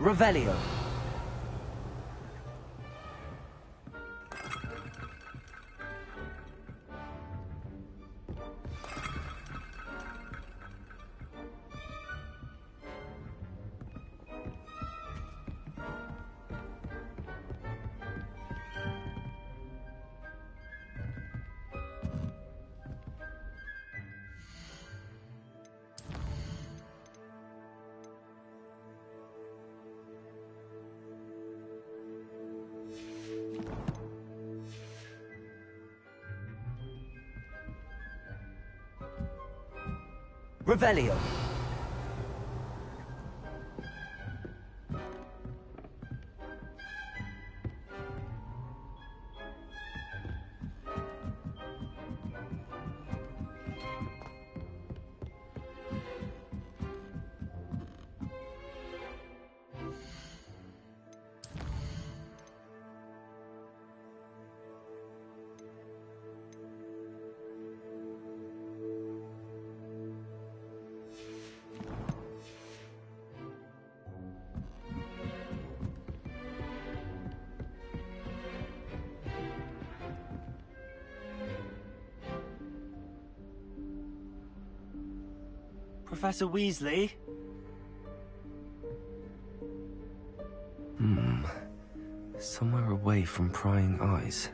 Revelio. Revelio. Professor Weasley? Somewhere away from prying eyes.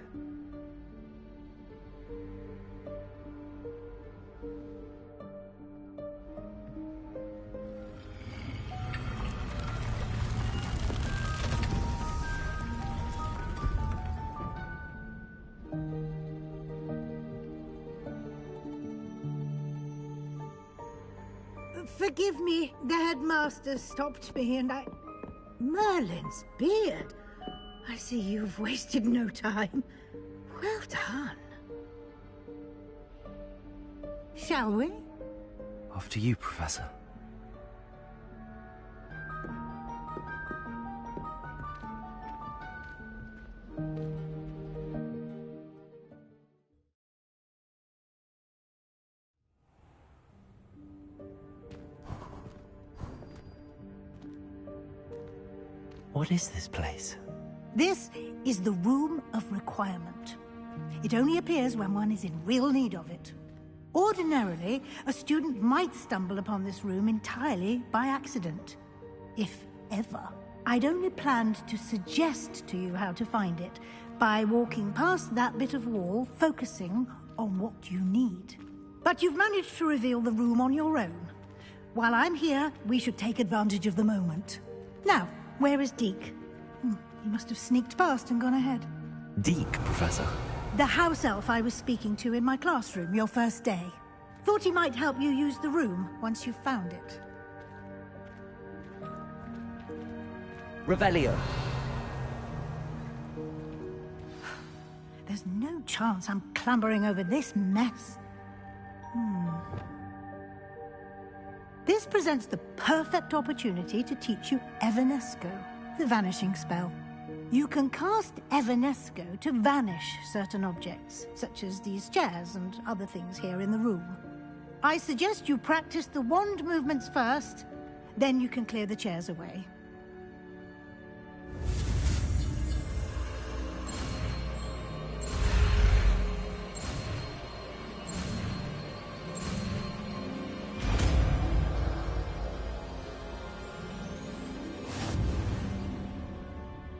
Forgive me, the headmaster stopped me and I... Merlin's beard! I see you've wasted no time. Well done. Shall we? After you, Professor. What is this place? This is the Room of Requirement. It only appears when one is in real need of it. Ordinarily, a student might stumble upon this room entirely by accident. If ever. I'd only planned to suggest to you how to find it by walking past that bit of wall, focusing on what you need. But you've managed to reveal the room on your own. While I'm here, we should take advantage of the moment. Now, where is Deke? He must have sneaked past and gone ahead. Deke, Professor. The house elf I was speaking to in my classroom your first day. Thought he might help you use the room once you've found it. Revelio. There's no chance I'm clambering over this mess. This presents the perfect opportunity to teach you Evanesco, the vanishing spell. You can cast Evanesco to vanish certain objects, such as these chairs and other things here in the room. I suggest you practice the wand movements first, then you can clear the chairs away.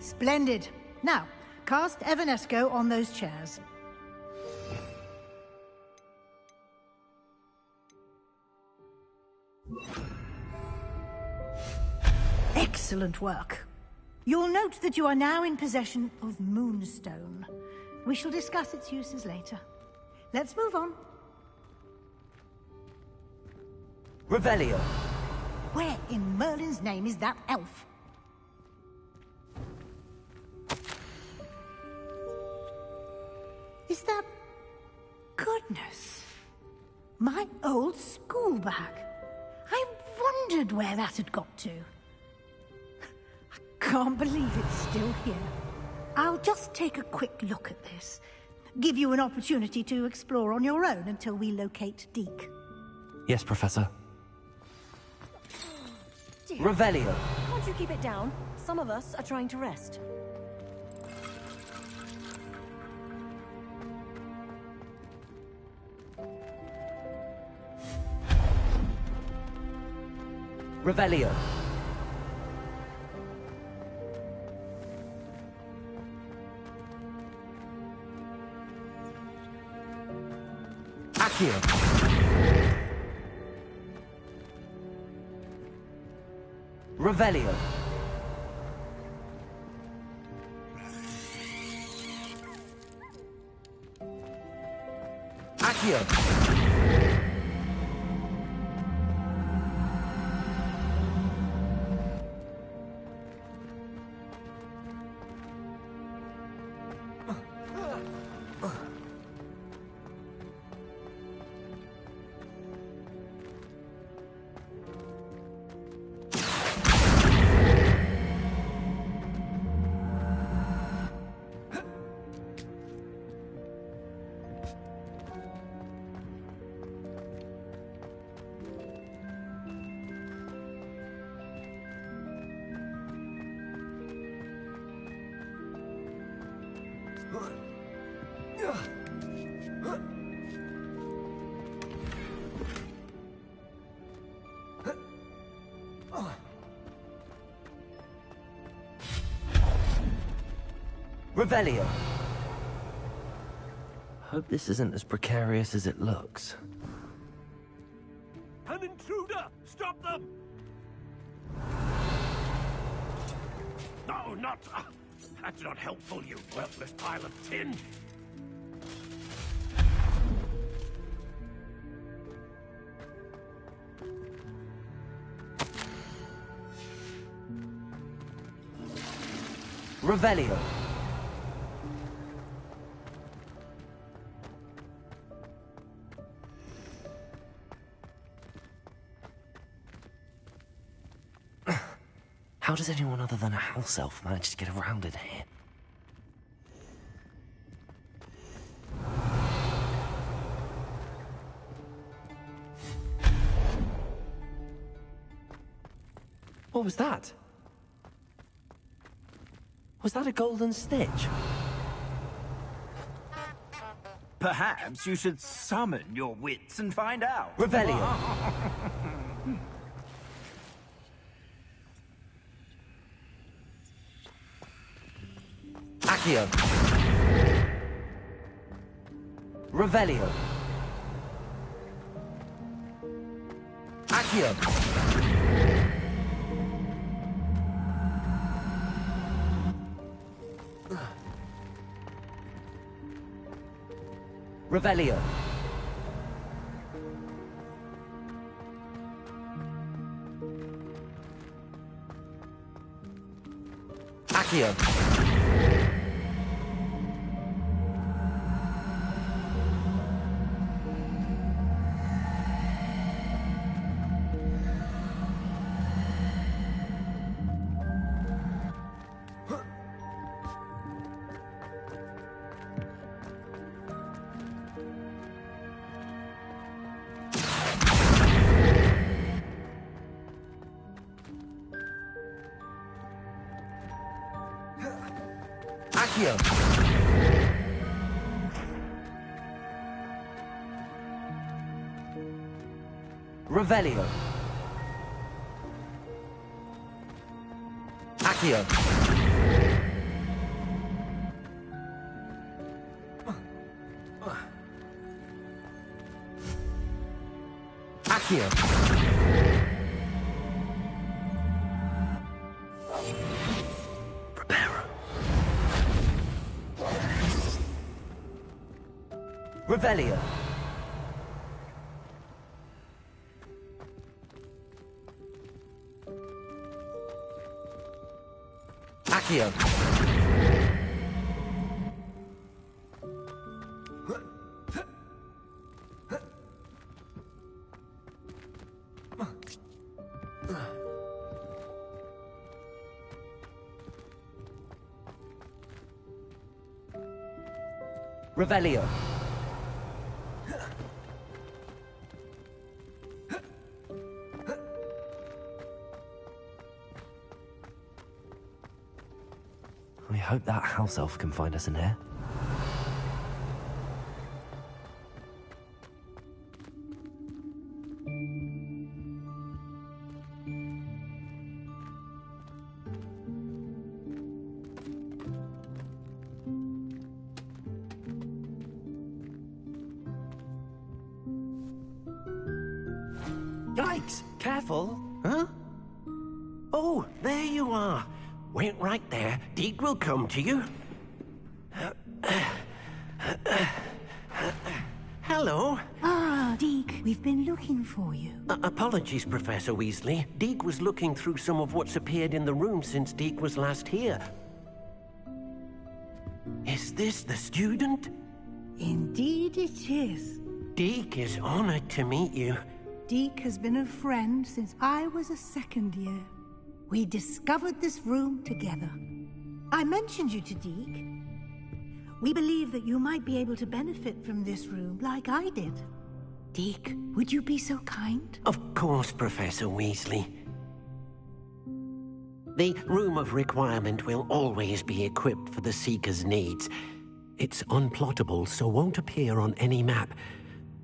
Splendid. Now, cast Evanesco on those chairs. Excellent work. You'll note that you are now in possession of Moonstone. We shall discuss its uses later. Let's move on. Revelio. Where in Merlin's name is that elf? Is that... Goodness. My old school bag. I wondered where that had got to. I can't believe it's still here. I'll just take a quick look at this. Give you an opportunity to explore on your own until we locate Deke. Yes, Professor. Dear. Revelio. Can't you keep it down? Some of us are trying to rest. Revelio. Accio. Revelio. Accio. Revelio. Hope this isn't as precarious as it looks. An intruder! Stop them! No, not... that's not helpful, you worthless pile of tin! Revelio. How does anyone other than a house elf manage to get around in here? What was that? Was that a golden stitch? Perhaps you should summon your wits and find out. Revelio. Accio. Revelio. Accio. Revelio. Accio. Accio. Revelio. Accio. Accio. Revelio. Accio. Revelio. I hope that house elf can find us in here. Yikes! Careful! Huh? Oh, there you are. Wait right there. Deke will come to you. Hello. Ah, Deke, we've been looking for you. Apologies, Professor Weasley. Deke was looking through some of what's appeared in the room since Deke was last here. Is this the student? Indeed it is. Deke is honored to meet you. Deke has been a friend since I was a second year. We discovered this room together. I mentioned you to Deke. We believe that you might be able to benefit from this room like I did. Deke, would you be so kind? Of course, Professor Weasley. The Room of Requirement will always be equipped for the Seeker's needs. It's unplottable, so won't appear on any map.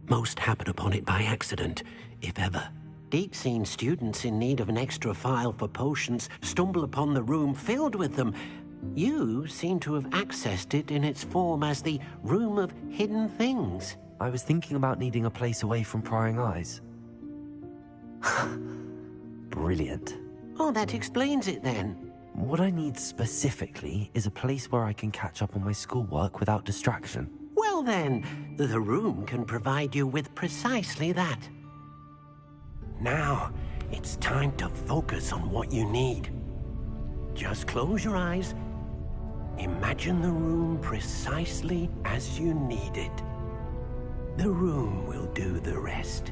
Most happen upon it by accident, if ever. Deke's seen students in need of an extra file for potions stumble upon the room filled with them. You seem to have accessed it in its form as the Room of Hidden Things. I was thinking about needing a place away from prying eyes. Brilliant. Oh, that explains it then. What I need specifically is a place where I can catch up on my schoolwork without distraction. Well then, the room can provide you with precisely that. Now, it's time to focus on what you need. Just close your eyes. Imagine the room precisely as you need it. The room will do the rest.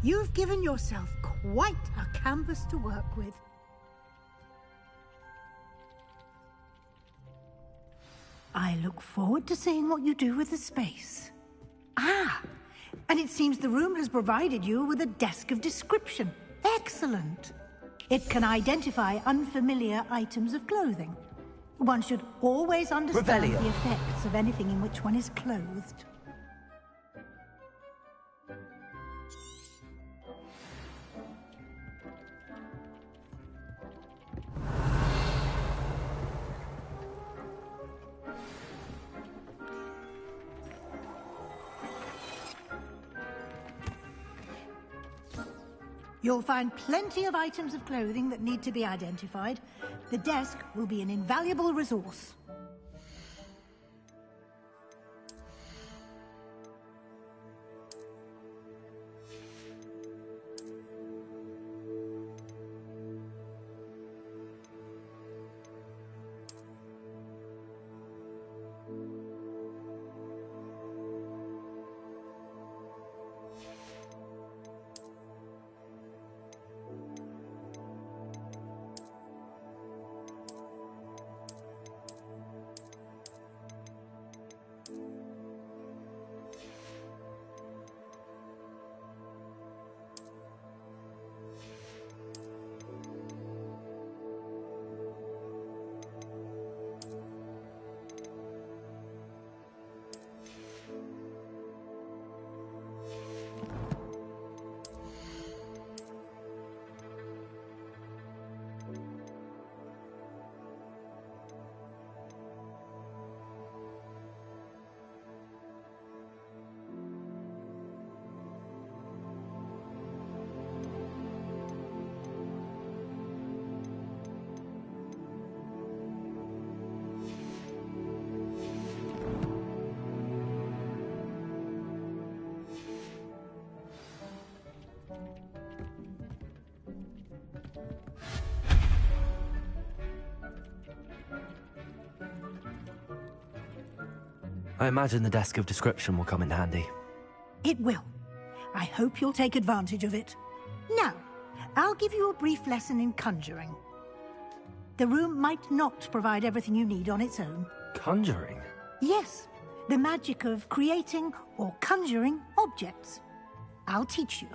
You've given yourself quite a canvas to work with. I look forward to seeing what you do with the space. Ah, and it seems the room has provided you with a desk of description. Excellent. It can identify unfamiliar items of clothing. One should always understand Revelio. the effects of anything in which one is clothed. You'll find plenty of items of clothing that need to be identified. The desk will be an invaluable resource. I imagine the desk of description will come in handy. It will. I hope you'll take advantage of it. Now, I'll give you a brief lesson in conjuring. The room might not provide everything you need on its own. Conjuring? Yes, the magic of creating or conjuring objects. I'll teach you.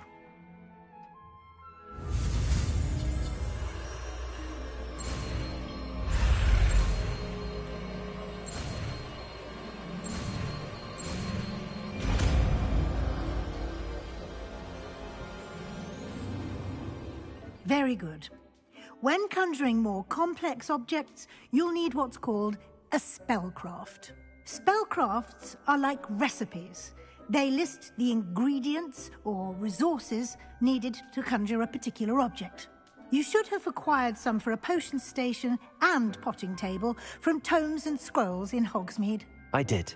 Very good. When conjuring more complex objects, you'll need what's called a spellcraft. Spellcrafts are like recipes. They list the ingredients or resources needed to conjure a particular object. You should have acquired some for a potion station and potting table from tomes and scrolls in Hogsmeade. I did.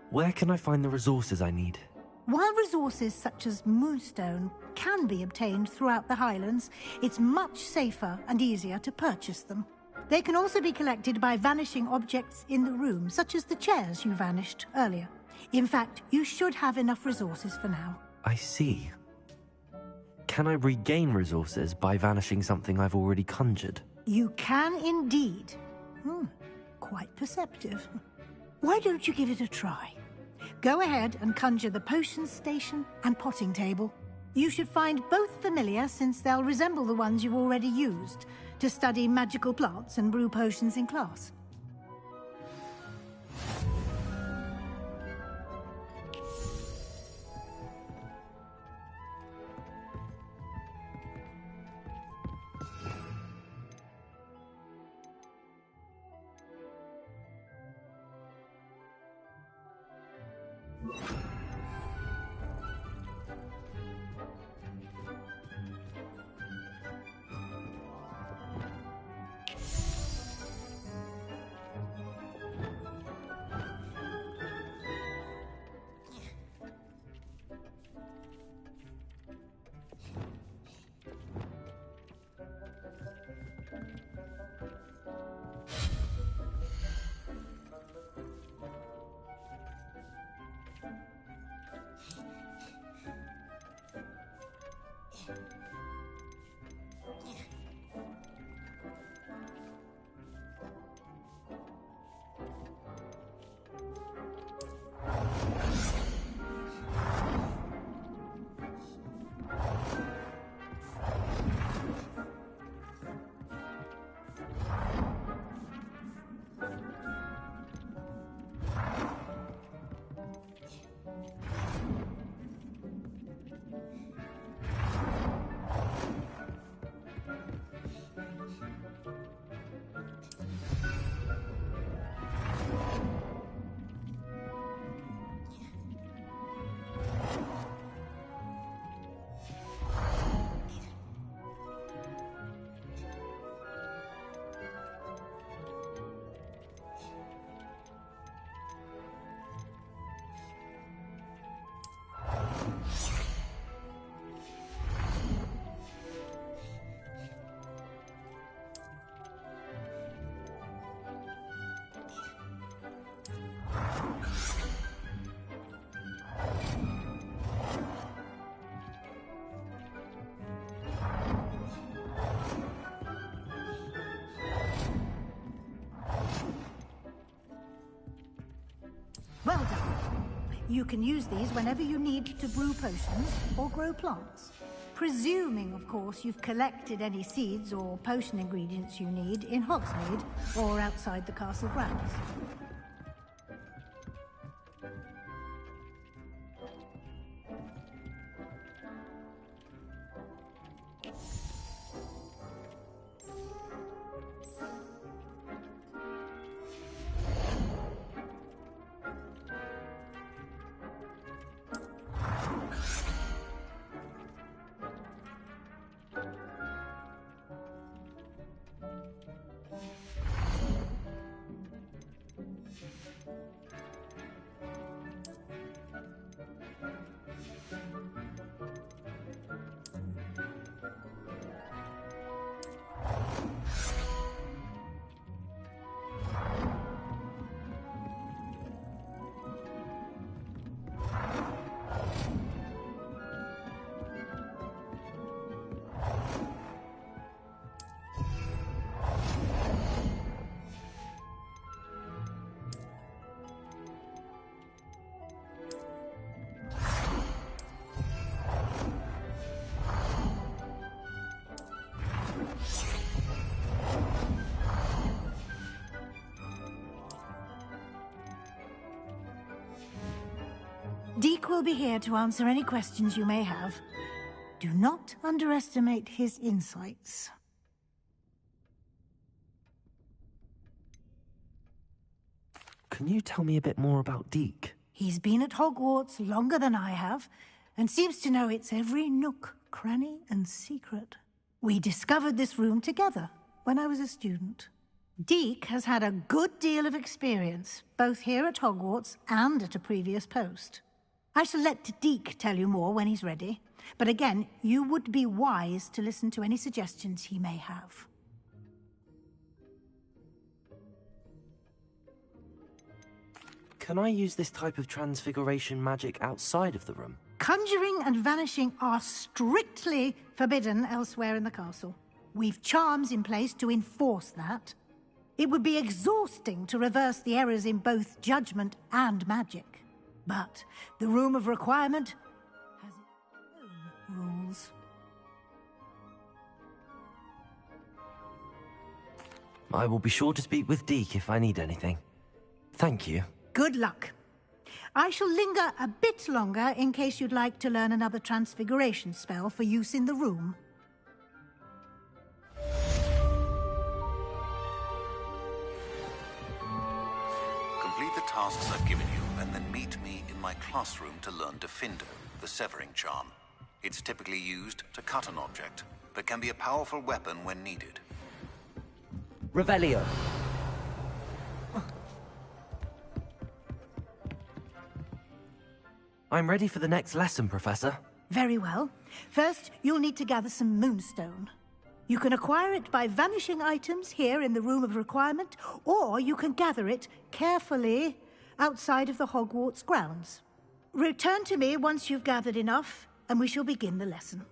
Where can I find the resources I need? While resources such as moonstone can be obtained throughout the Highlands, it's much safer and easier to purchase them. They can also be collected by vanishing objects in the room, such as the chairs you vanished earlier. In fact, you should have enough resources for now. I see. Can I regain resources by vanishing something I've already conjured? You can indeed. Quite perceptive. Why don't you give it a try? Go ahead and conjure the potion station and potting table. You should find both familiar, since they'll resemble the ones you've already used to study magical plants and brew potions in class. Well done. You can use these whenever you need to brew potions or grow plants. Presuming, of course, you've collected any seeds or potion ingredients you need in Hogsmeade or outside the castle grounds. Deke will be here to answer any questions you may have. Do not underestimate his insights. Can you tell me a bit more about Deke? He's been at Hogwarts longer than I have, and seems to know its every nook, cranny, and secret. We discovered this room together when I was a student. Deke has had a good deal of experience, both here at Hogwarts and at a previous post. I shall let Deke tell you more when he's ready, but again, you would be wise to listen to any suggestions he may have. Can I use this type of transfiguration magic outside of the room? Conjuring and vanishing are strictly forbidden elsewhere in the castle. We've charms in place to enforce that. It would be exhausting to reverse the errors in both judgment and magic. But the Room of Requirement has its own rules. I will be sure to speak with Deke if I need anything. Thank you. Good luck. I shall linger a bit longer in case you'd like to learn another transfiguration spell for use in the room. Complete the tasks I've given you, and then meet me in my classroom to learn Defindo, the severing charm. It's typically used to cut an object, but can be a powerful weapon when needed. Revelio. I'm ready for the next lesson, Professor. Very well. First, you'll need to gather some moonstone. You can acquire it by vanishing items here in the Room of Requirement, or you can gather it carefully outside of the Hogwarts grounds. Return to me once you've gathered enough, and we shall begin the lesson.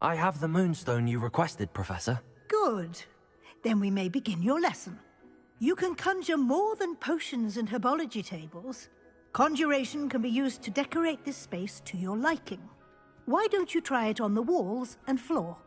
I have the moonstone you requested, Professor. Good. Then we may begin your lesson. You can conjure more than potions and herbology tables. Conjuration can be used to decorate this space to your liking. Why don't you try it on the walls and floor?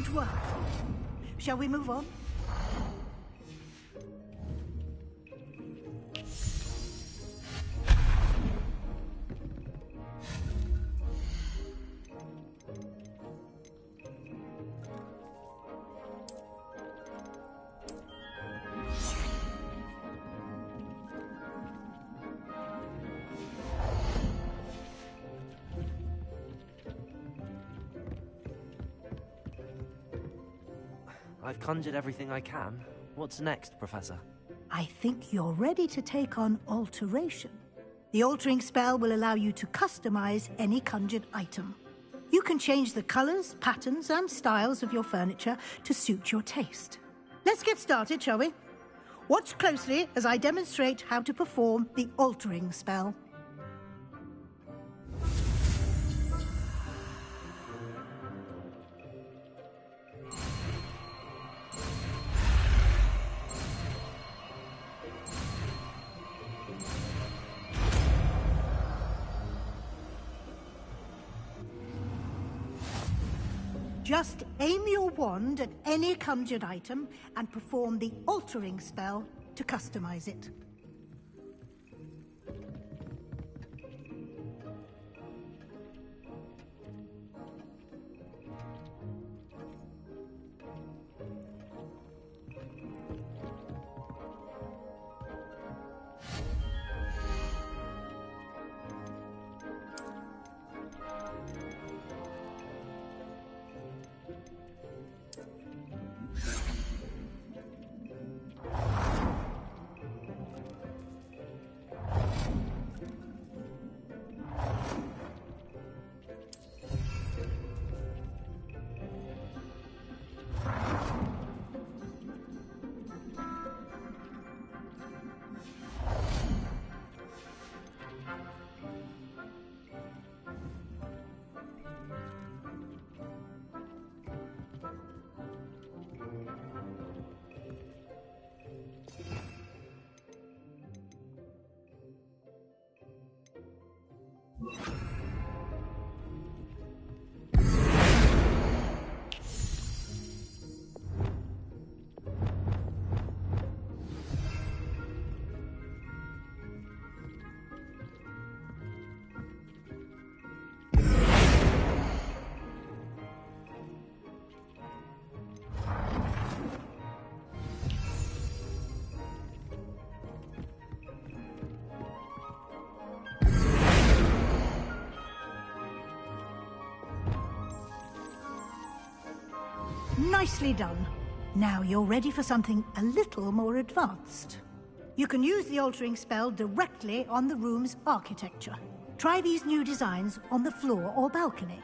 Good work. Shall we move on? I've conjured everything I can. What's next, Professor? I think you're ready to take on alteration. The altering spell will allow you to customize any conjured item. You can change the colors, patterns, and styles of your furniture to suit your taste. Let's get started, shall we? Watch closely as I demonstrate how to perform the altering spell. Just aim your wand at any conjured item and perform the altering spell to customize it. Nicely done. Now you're ready for something a little more advanced. You can use the altering spell directly on the room's architecture. Try these new designs on the floor or balcony.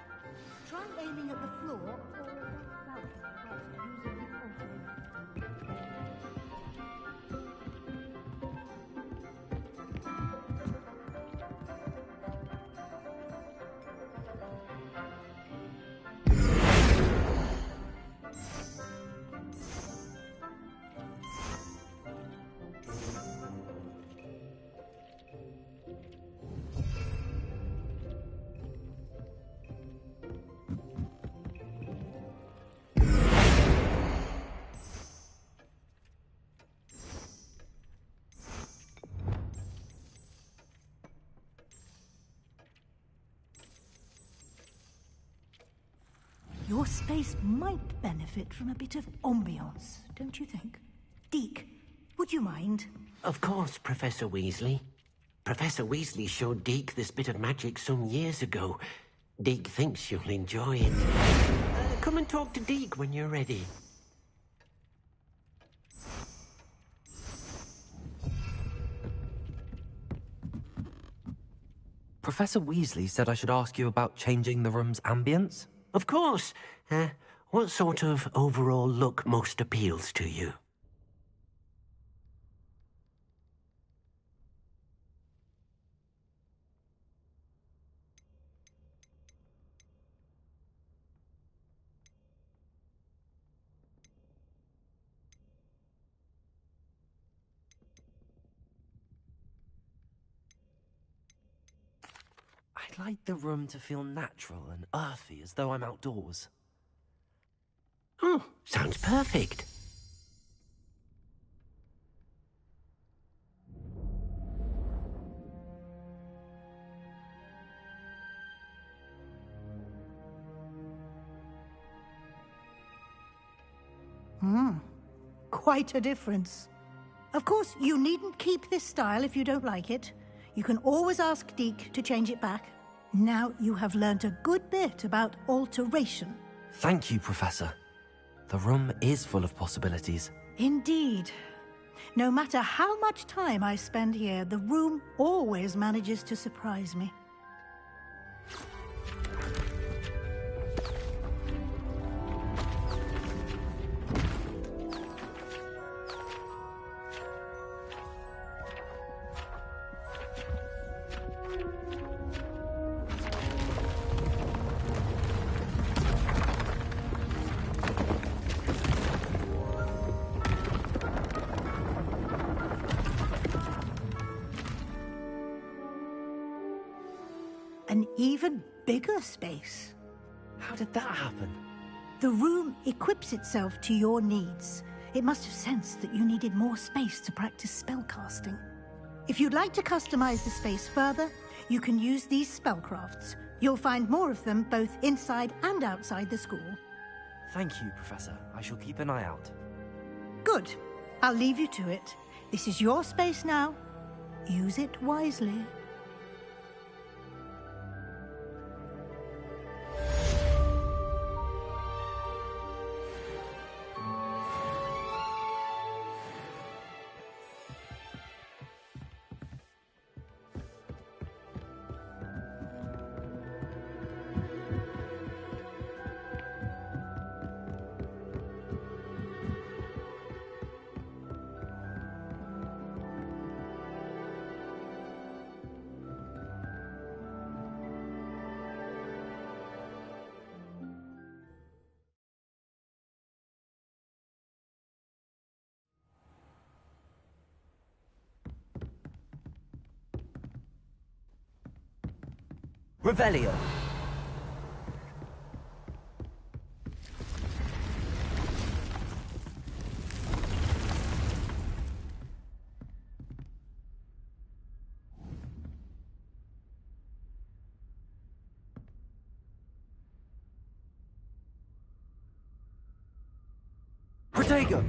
Try aiming at the floor or balcony whilst using the altering. Your space might benefit from a bit of ambiance, don't you think? Deke, would you mind? Of course, Professor Weasley. Professor Weasley showed Deke this bit of magic some years ago. Deke thinks you'll enjoy it. Come and talk to Deke when you're ready. Professor Weasley said I should ask you about changing the room's ambience? Of course. What sort of overall look most appeals to you? I'd like the room to feel natural and earthy, as though I'm outdoors. Sounds perfect. Quite a difference. Of course, you needn't keep this style if you don't like it. You can always ask Deke to change it back. Now you have learnt a good bit about alteration. Thank you, Professor. The room is full of possibilities. Indeed. No matter how much time I spend here, the room always manages to surprise me. An even bigger space. How did that happen? The room equips itself to your needs. It must have sensed that you needed more space to practice spellcasting. If you'd like to customize the space further, you can use these spellcrafts. You'll find more of them both inside and outside the school. Thank you, Professor. I shall keep an eye out. Good. I'll leave you to it. This is your space now. Use it wisely. Revelio. Protego.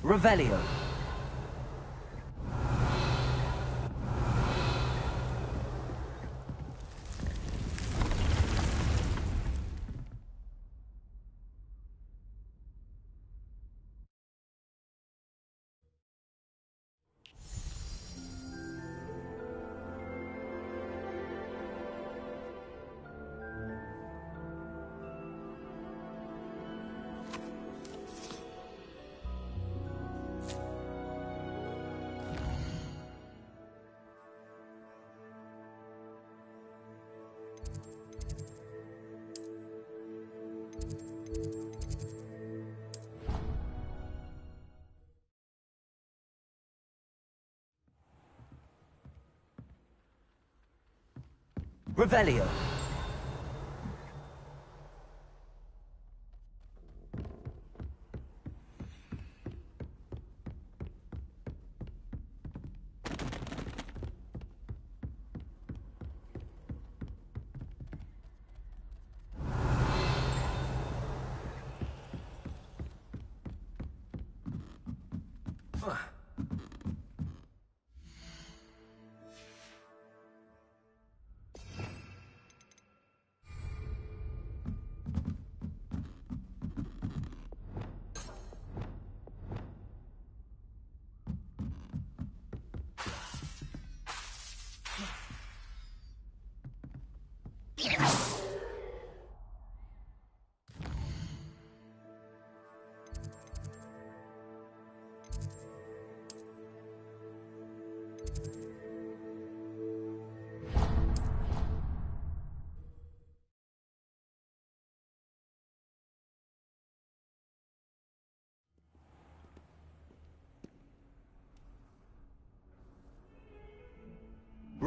Revelio. Revelio.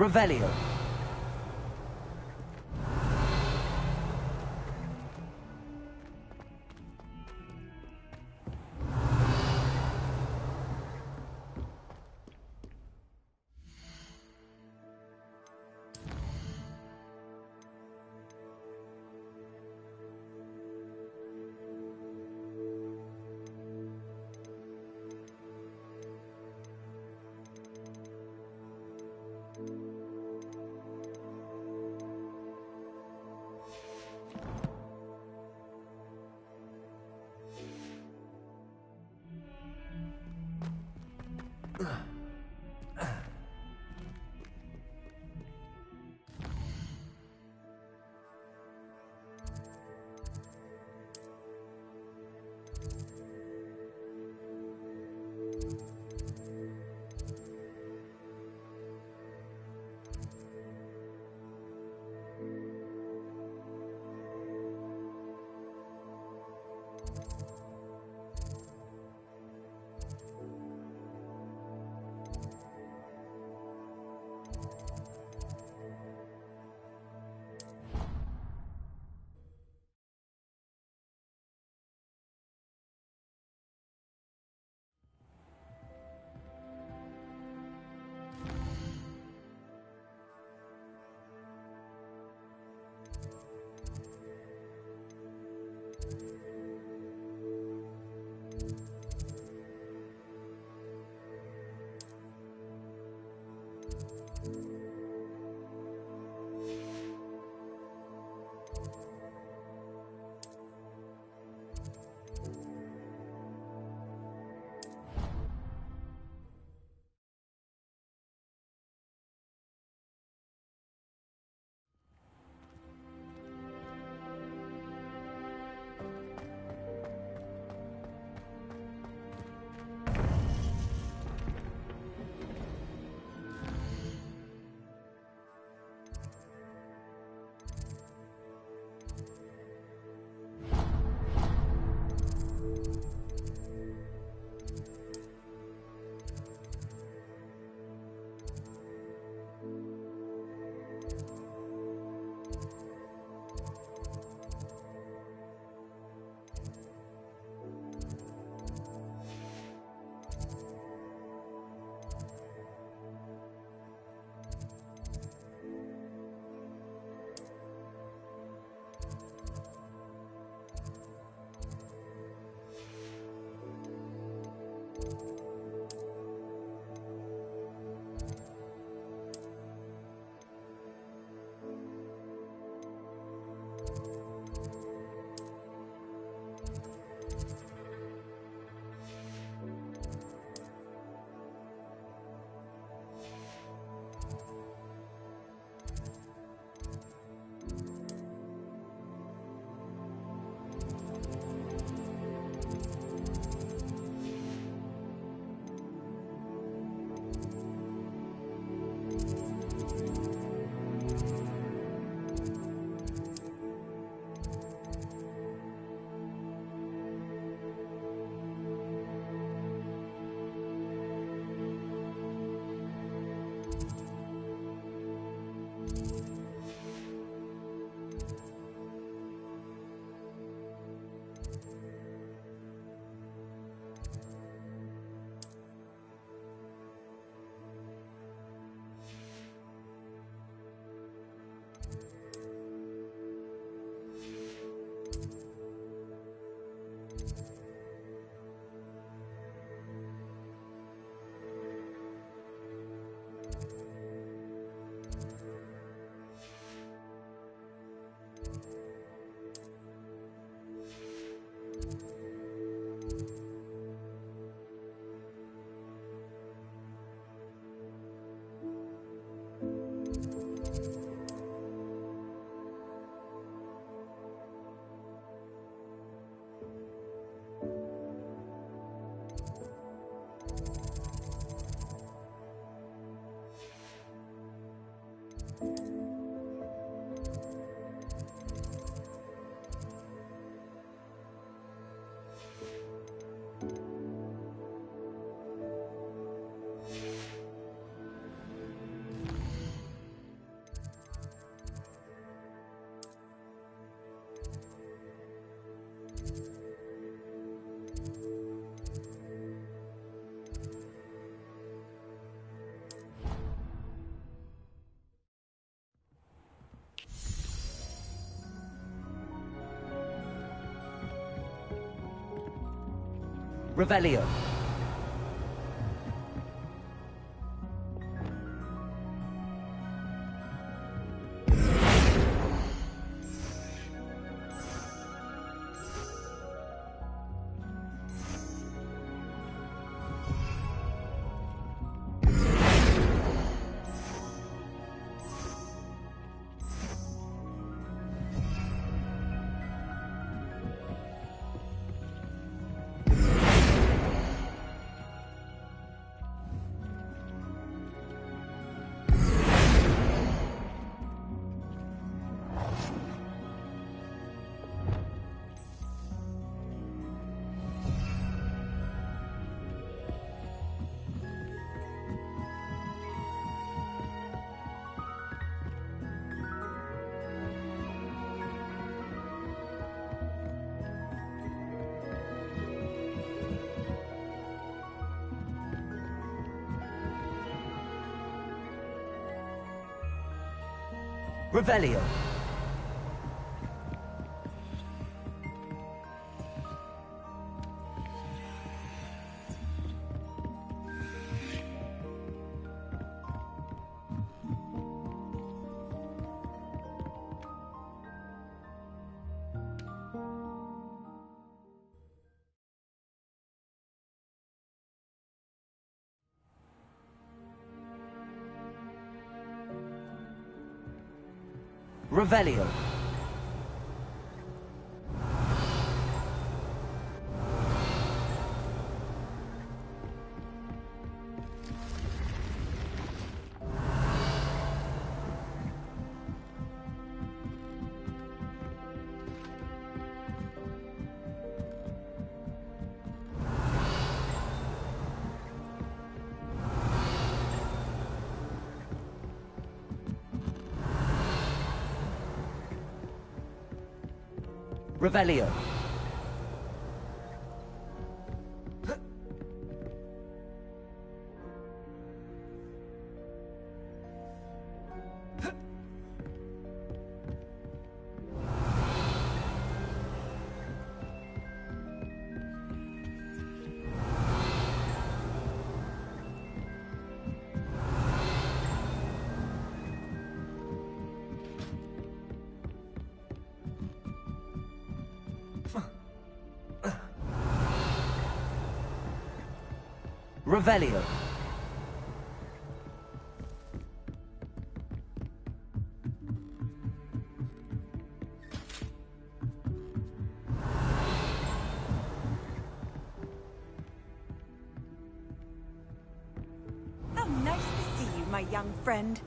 Revelio. Revelio. Revelio. Revelio. Revelio. Revelio. How nice to see you, my young friend.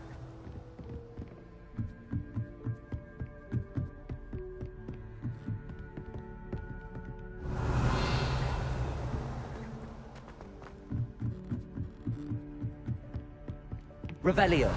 Revelio.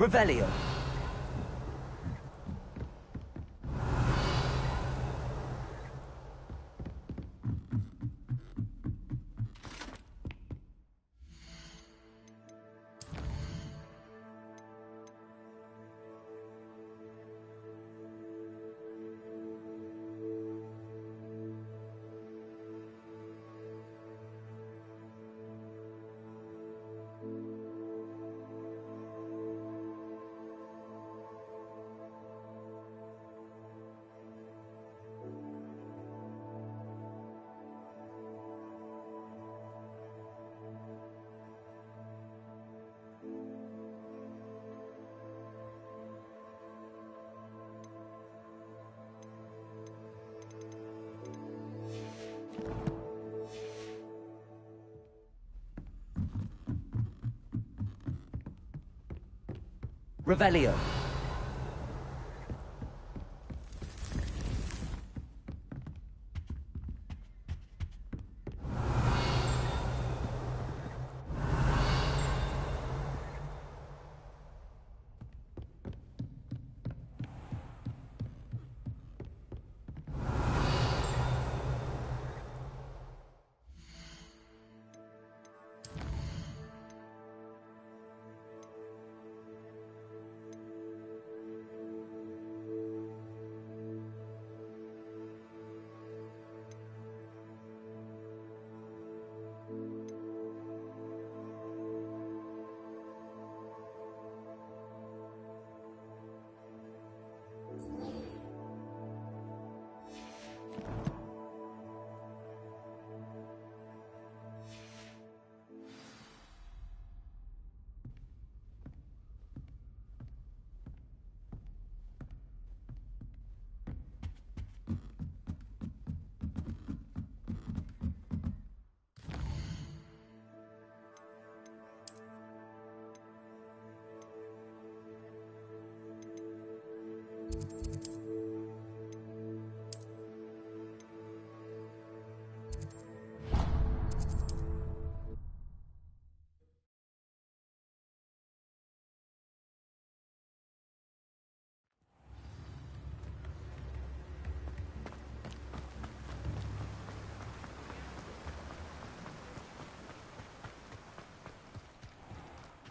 Revelio. Revelio.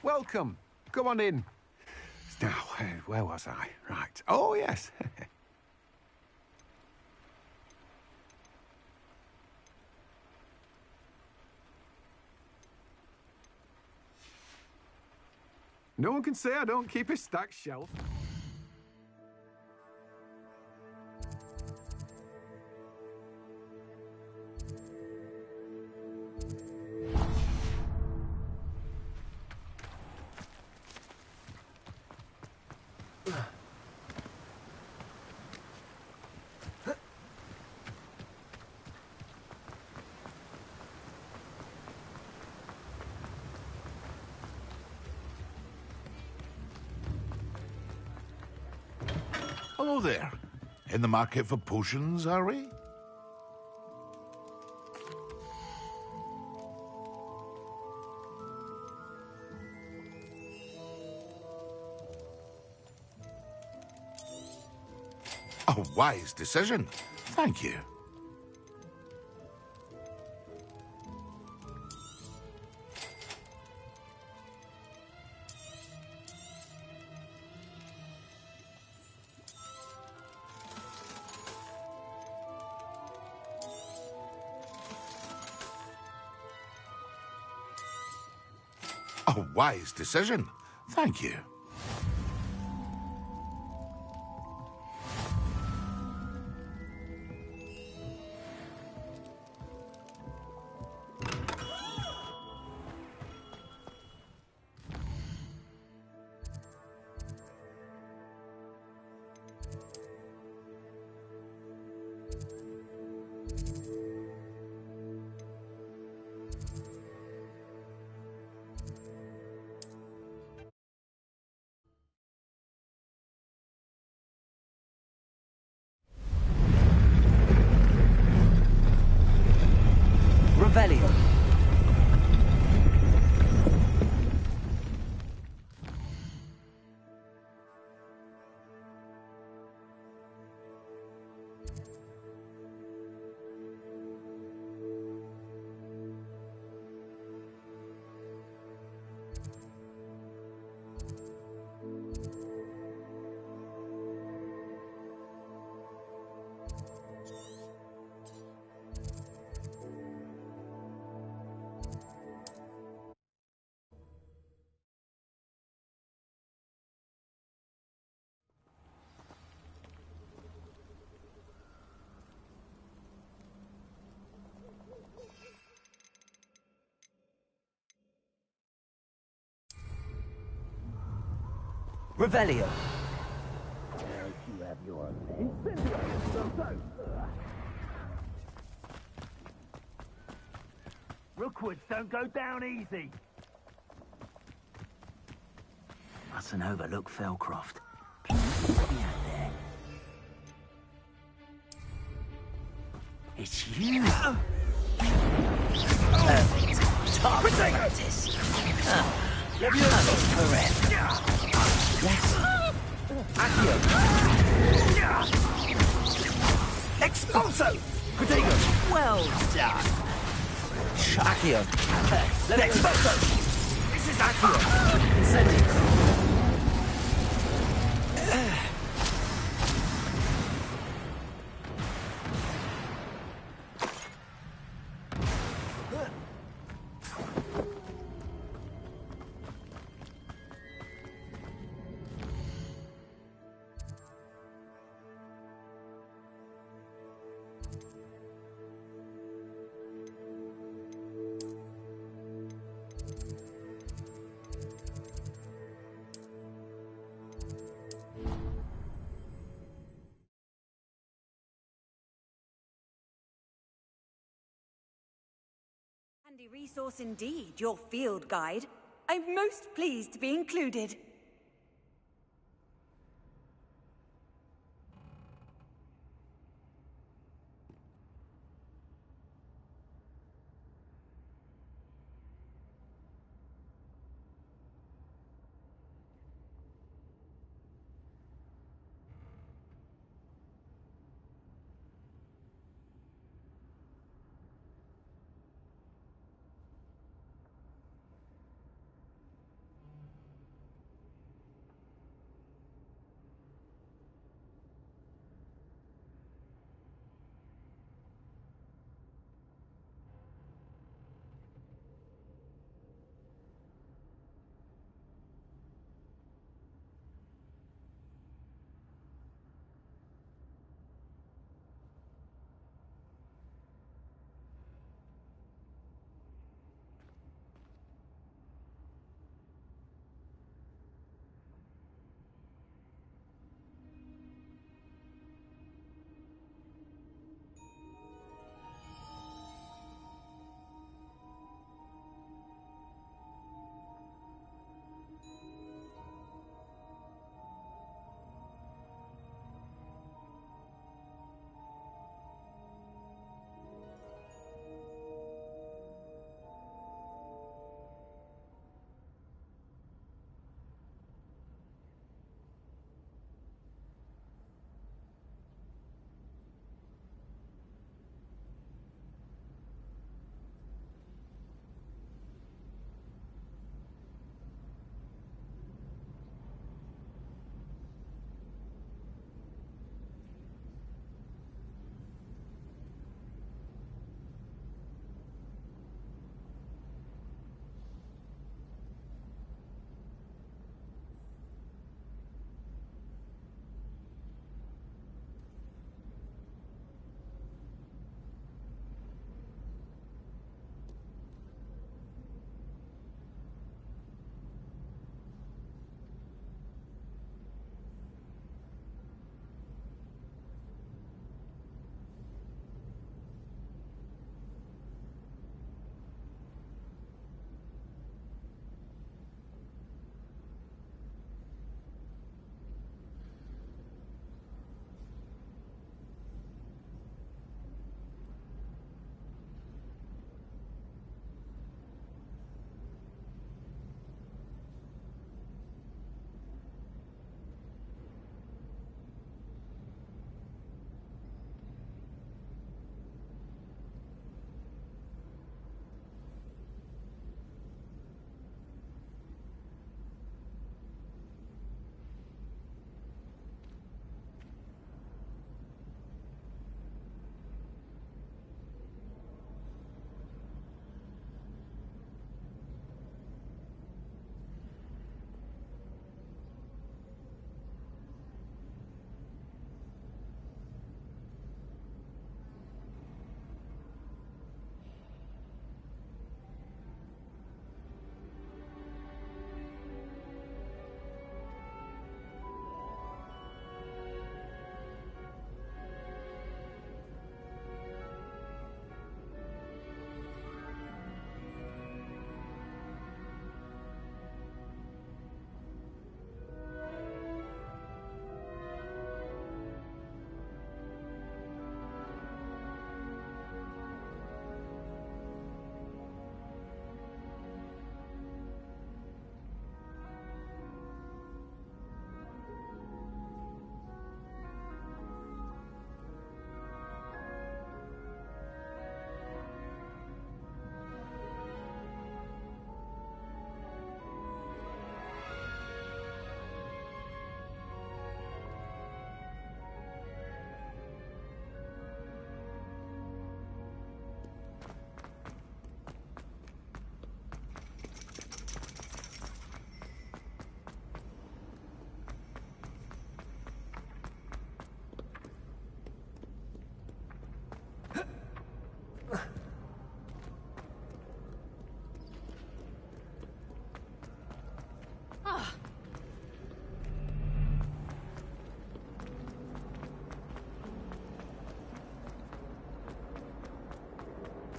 welcome. Come on in. Now, where was I? Right. Oh, yes. No one can say I don't keep a stacked shelf. Hello there. In the market for potions, are we? A wise decision. Thank you. A wise decision. Thank you. Revelio. Revelio. Rookwoods don't go down easy. Mustn't overlook Felcroft. Plenty to be had there. It's you. Target practice. Correct. Yes. Accio. Expulso! Protego. Well done. Accio. Expulso! This is Accio. Incendio. Handy resource indeed, your field guide. I'm most pleased to be included.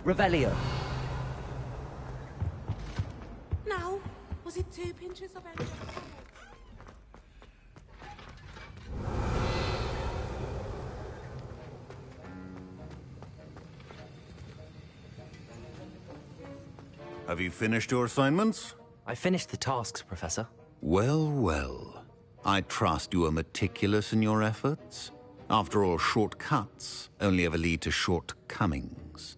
Revelio. Now, was it 2 pinches of any? Have you finished your assignments? I finished the tasks, Professor. Well, well. I trust you are meticulous in your efforts. After all, shortcuts only ever lead to shortcomings.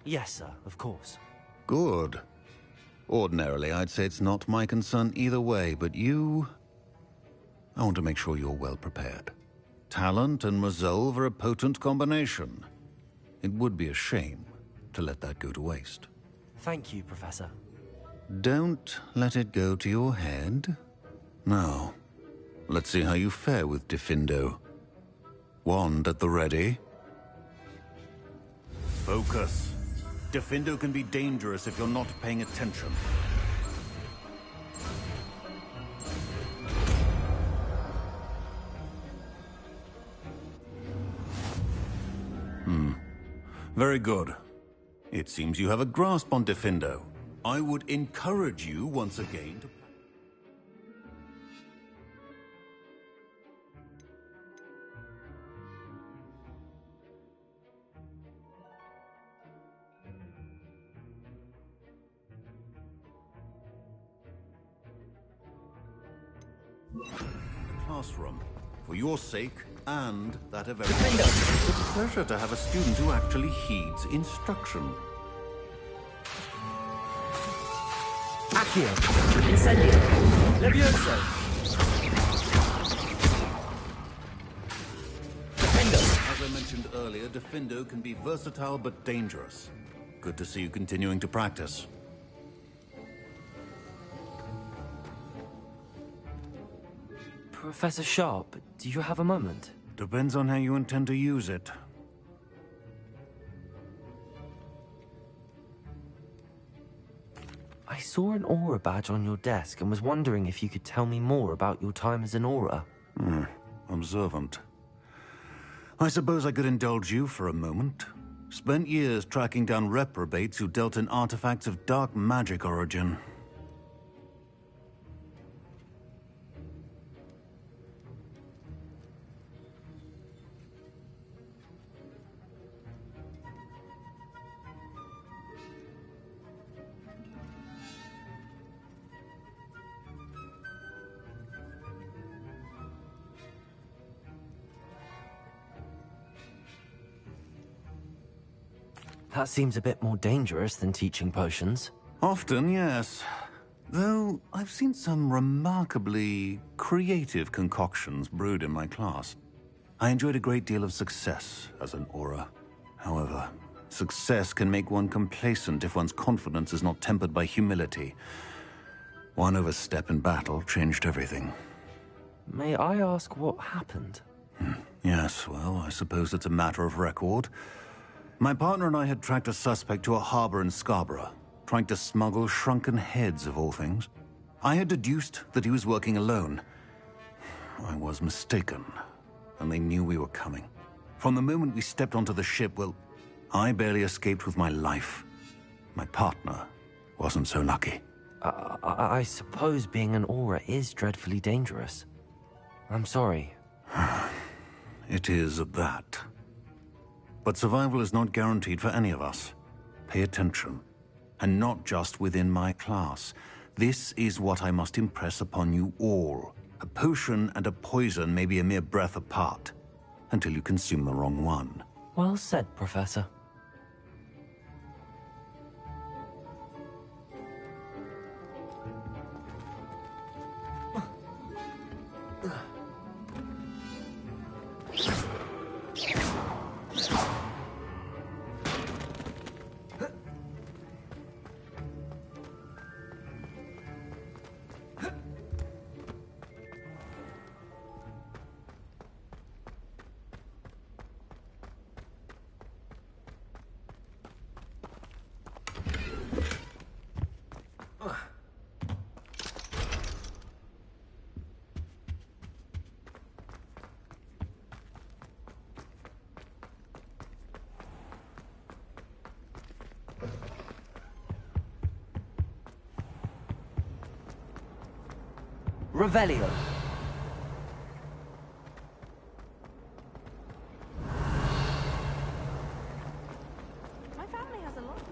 Yes, sir, of course. Good. Ordinarily, I'd say it's not my concern either way, but you... I want to make sure you're well prepared. Talent and resolve are a potent combination. It would be a shame to let that go to waste. Thank you, Professor. Don't let it go to your head. Now, let's see how you fare with Diffindo. Wand at the ready. Focus. Diffindo can be dangerous if you're not paying attention. Very good. It seems you have a grasp on Diffindo. I would encourage you once again to... classroom, for your sake and that of everyone. It's a pleasure to have a student who actually heeds instruction. Accio. Incendio. Levioso. Diffindo. As I mentioned earlier, Diffindo can be versatile but dangerous. Good to see you continuing to practice. Professor Sharp, do you have a moment? Depends on how you intend to use it. I saw an aura badge on your desk and was wondering if you could tell me more about your time as an aura. Observant. I suppose I could indulge you for a moment. Spent years tracking down reprobates who dealt in artifacts of dark magic origin. That seems a bit more dangerous than teaching potions. Often, yes. Though I've seen some remarkably creative concoctions brewed in my class. I enjoyed a great deal of success as an aura. However, success can make one complacent if one's confidence is not tempered by humility. One overstep in battle changed everything. May I ask what happened? Yes, well, I suppose it's a matter of record. My partner and I had tracked a suspect to a harbor in Scarborough, trying to smuggle shrunken heads of all things. I had deduced that he was working alone. I was mistaken, and they knew we were coming. From the moment we stepped onto the ship, well, I barely escaped with my life. My partner wasn't so lucky. I suppose being an aura is dreadfully dangerous. I'm sorry. It is at that. But survival is not guaranteed for any of us. Pay attention. And not just within my class. This is what I must impress upon you all. A potion and a poison may be a mere breath apart, until you consume the wrong one. Well said, Professor. Revelio. My family has a lot.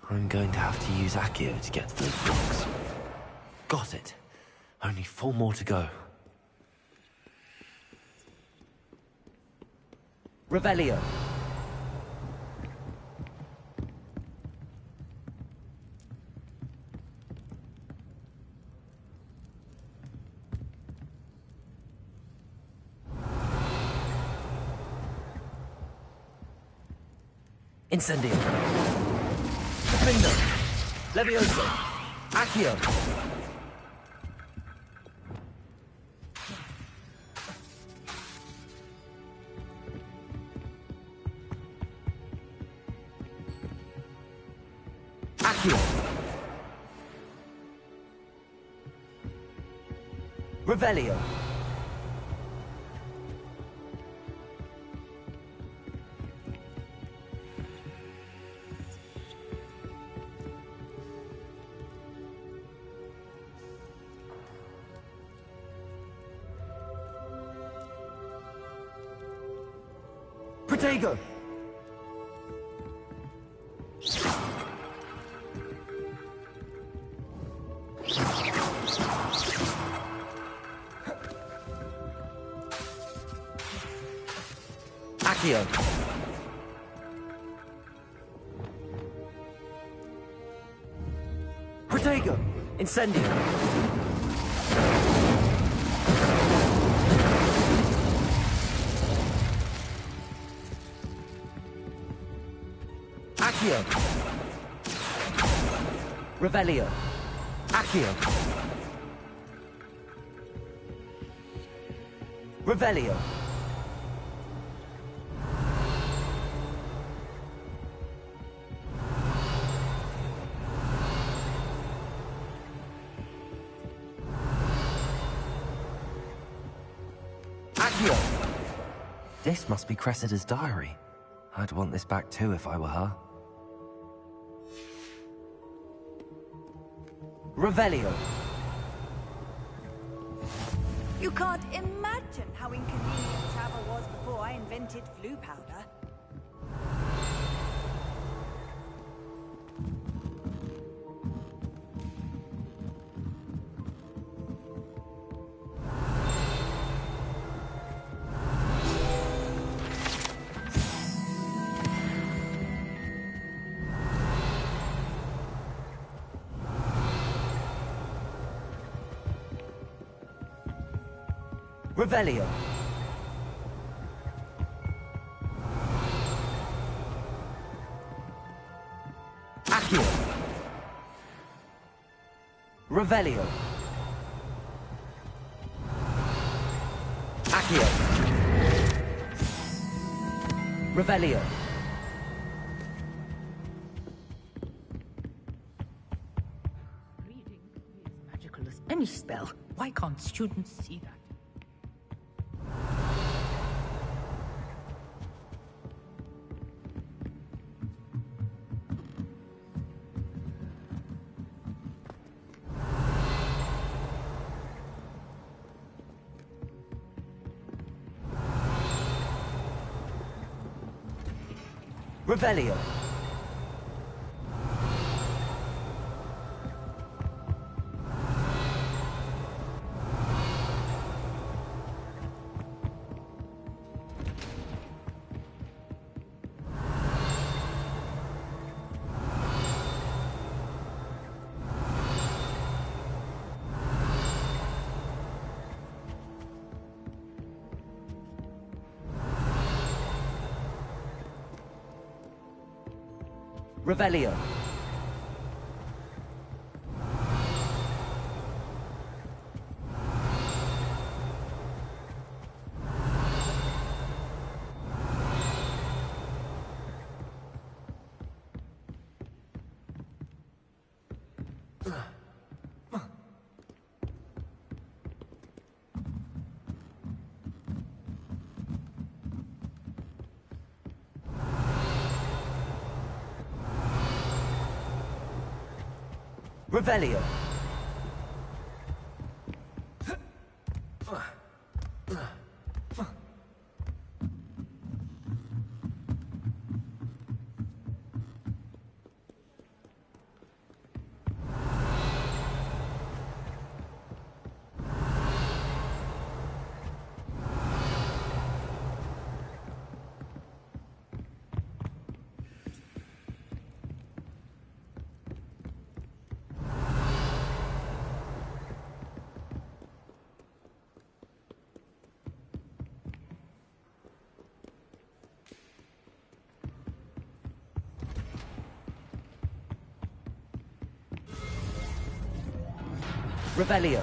I'm going to have to use Accio to get to those blocks. Got it. Only 4 more to go. Revelio. Incendio. Defendo. Levioso. Accio. Accio. Revelio. Protego. Accio. Protego. Incendio. Accio. Revelio. Accio. Revelio. Accio. This must be Cressida's diary. I'd want this back too if I were her. Revelio. You can't imagine how inconvenient travel was before I invented flu powder. Revelio. Accio. Revelio. Accio. Revelio. Reading is magical as any spell. Why can't students see that? Revelio. Revelio. Revelio. Revelio.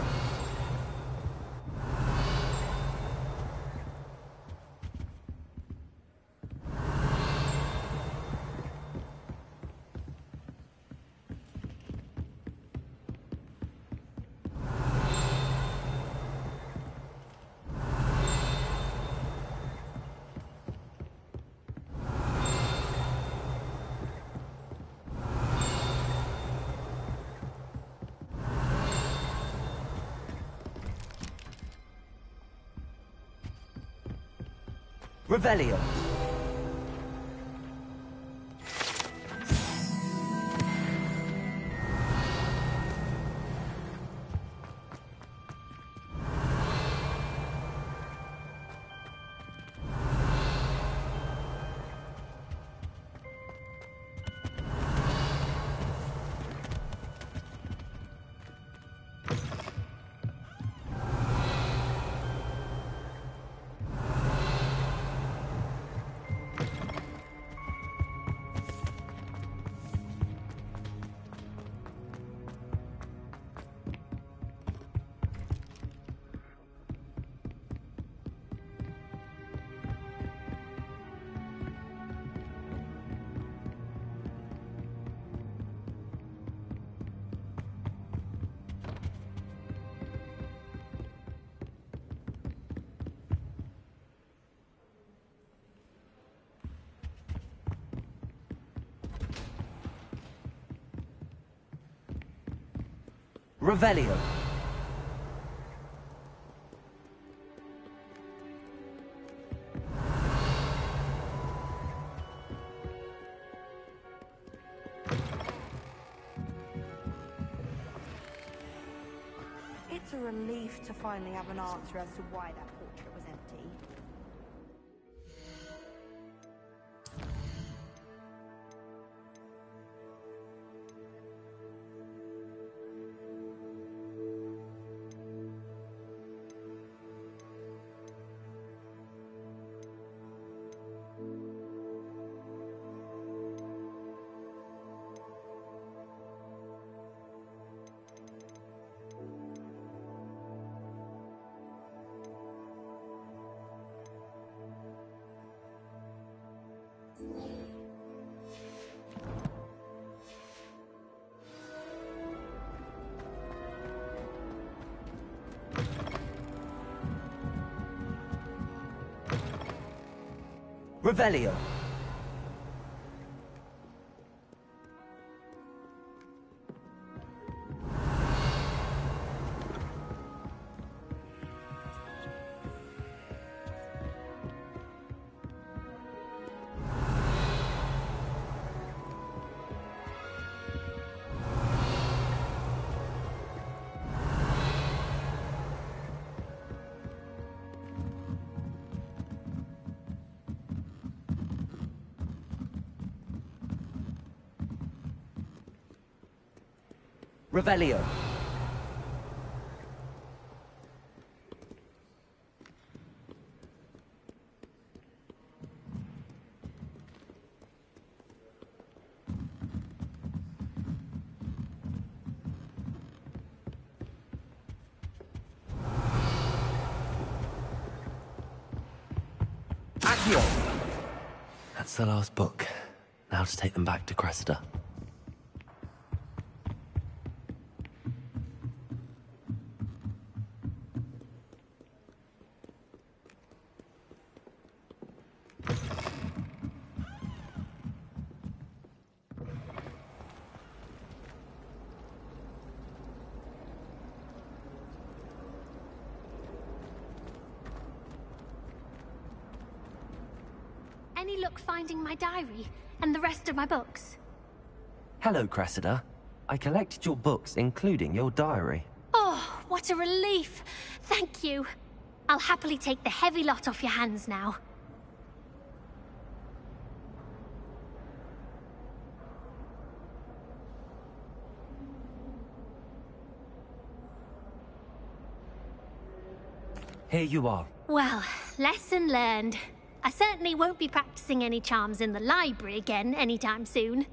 Revelio. Revelio. It's a relief to finally have an answer as to why that portrait was empty. Revelio. Revelio. Accio. That's the last book. Now to take them back to Cressida. Any luck finding my diary and the rest of my books? Hello, Cressida. I collected your books, including your diary. Oh, what a relief. Thank you. I'll happily take the heavy lot off your hands now. Here you are. Well, lesson learned. I certainly won't be practicing any charms in the library again anytime soon.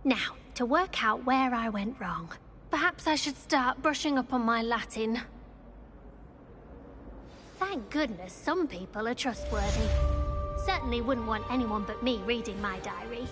Now, to work out where I went wrong. Perhaps I should start brushing up on my Latin. Thank goodness some people are trustworthy. Certainly wouldn't want anyone but me reading my diary.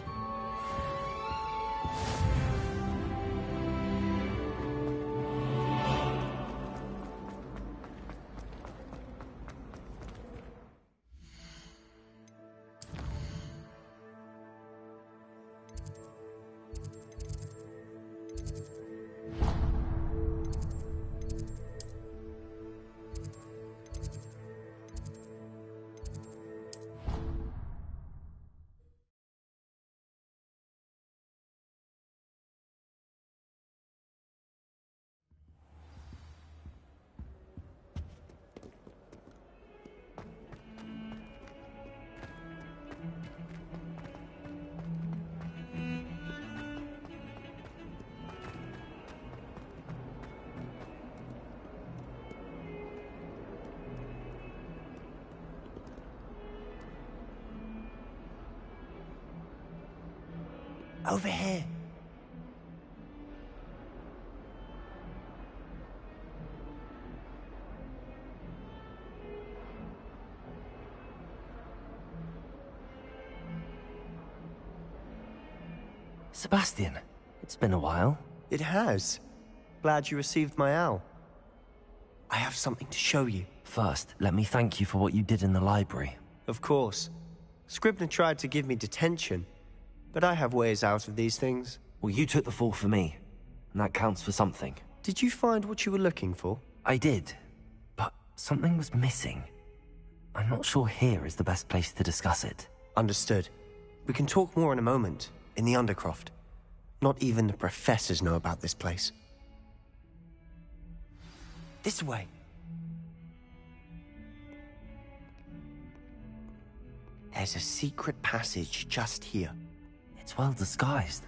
Over here. Sebastian, it's been a while. It has. Glad you received my owl. I have something to show you. First, let me thank you for what you did in the library. Of course. Scribner tried to give me detention, but I have ways out of these things. Well, you took the fall for me, and that counts for something. Did you find what you were looking for? I did, but something was missing. I'm not sure here is the best place to discuss it. Understood. We can talk more in a moment, in the Undercroft. Not even the professors know about this place. This way. There's a secret passage just here. It's well disguised.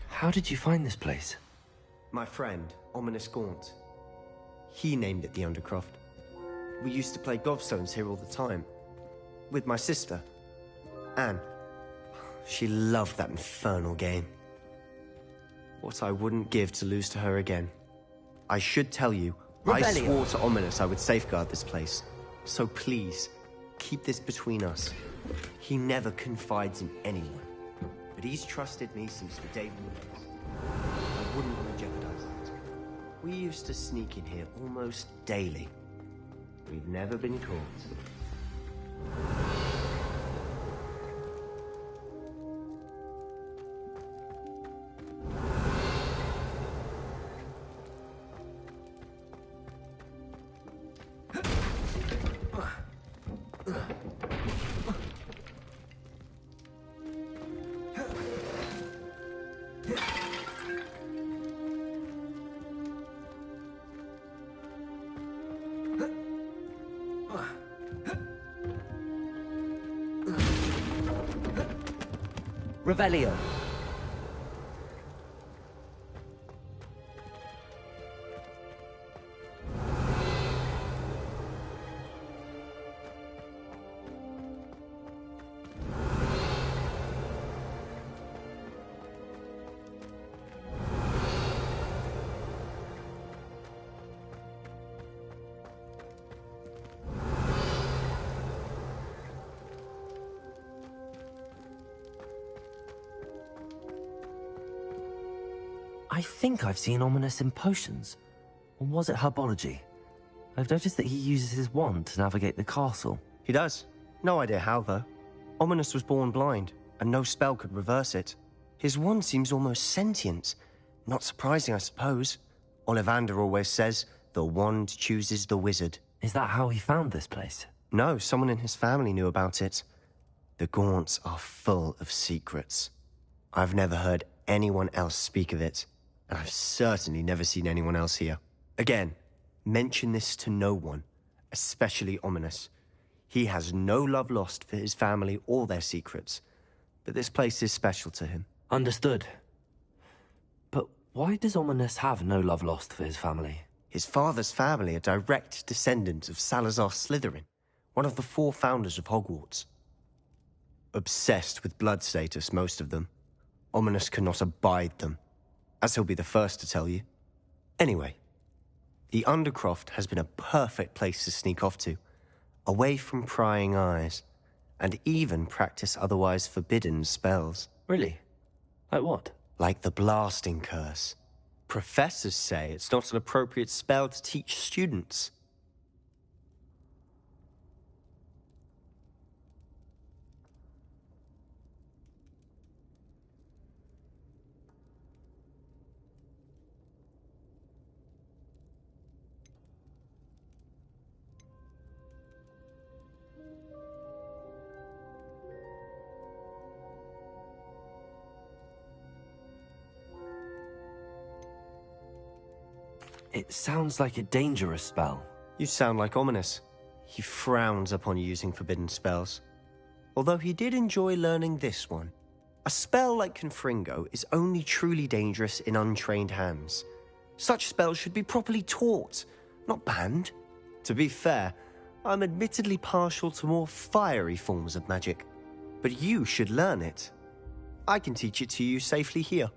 How did you find this place? My friend, Ominous Gaunt. He named it the Undercroft. We used to play gobstones here all the time. With my sister, Anne. She loved that infernal game. What I wouldn't give to lose to her again. I should tell you, I swore to Ominous I would safeguard this place. So please, keep this between us. He never confides in anyone. But he's trusted me since the day we met. I wouldn't want to jeopardize that. We used to sneak in here almost daily. We've never been caught. Revelio. I think I've seen Ominous in potions. Or was it herbology? I've noticed that he uses his wand to navigate the castle. He does. No idea how, though. Ominous was born blind, and no spell could reverse it. His wand seems almost sentient. Not surprising, I suppose. Ollivander always says, the wand chooses the wizard. Is that how he found this place? No, someone in his family knew about it. The Gaunts are full of secrets. I've never heard anyone else speak of it, and I've certainly never seen anyone else here. Again, mention this to no one, especially Ominous. He has no love lost for his family or their secrets, but this place is special to him. Understood. But why does Ominous have no love lost for his family? His father's family are direct descendants of Salazar Slytherin, one of the 4 founders of Hogwarts. Obsessed with blood status, most of them. Ominous cannot abide them, as he'll be the first to tell you. Anyway, the Undercroft has been a perfect place to sneak off to, away from prying eyes, and even practice otherwise forbidden spells. Really? Like what? Like the Blasting Curse. Professors say it's not an appropriate spell to teach students. It sounds like a dangerous spell. You sound like Ominous. He frowns upon using forbidden spells. Although he did enjoy learning this one. A spell like Confringo is only truly dangerous in untrained hands. Such spells should be properly taught, not banned. To be fair, I'm admittedly partial to more fiery forms of magic. But you should learn it. I can teach it to you safely here.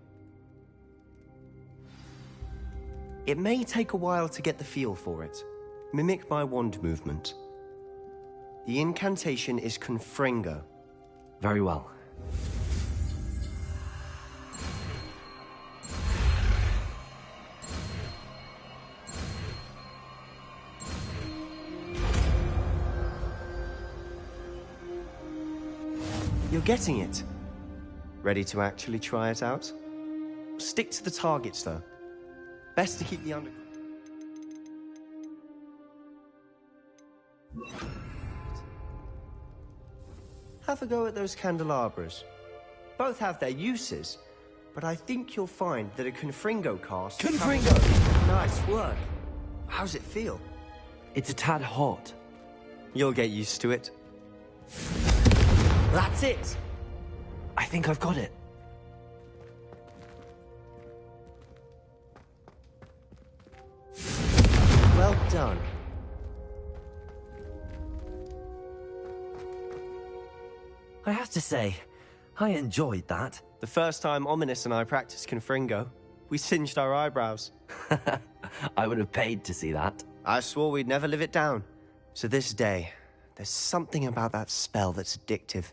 It may take a while to get the feel for it. Mimic my wand movement. The incantation is Confringo. Very well. You're getting it. Ready to actually try it out? Stick to the targets, though. Best to keep the under... Have a go at those candelabras. Both have their uses, but I think you'll find that a Confringo cast... Confringo! Nice work. How's it feel? It's a tad hot. You'll get used to it. That's it! I think I've got it. Well done. I have to say, I enjoyed that. The first time Ominous and I practiced Confringo, we singed our eyebrows. I would have paid to see that. I swore we'd never live it down. So this day, there's something about that spell that's addictive.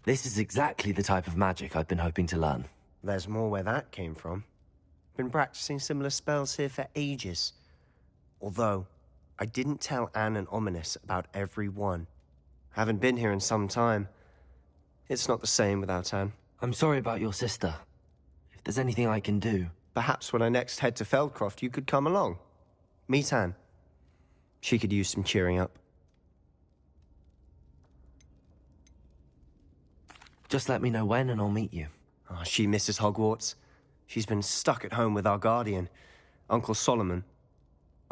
This is exactly the type of magic I've been hoping to learn. There's more where that came from. Been practicing similar spells here for ages. Although, I didn't tell Anne and Ominous about every one. Haven't been here in some time. It's not the same without Anne. I'm sorry about your sister. If there's anything I can do... Perhaps when I next head to Feldcroft, you could come along. Meet Anne. She could use some cheering up. Just let me know when and I'll meet you. Oh, she misses Hogwarts. She's been stuck at home with our guardian, Uncle Solomon.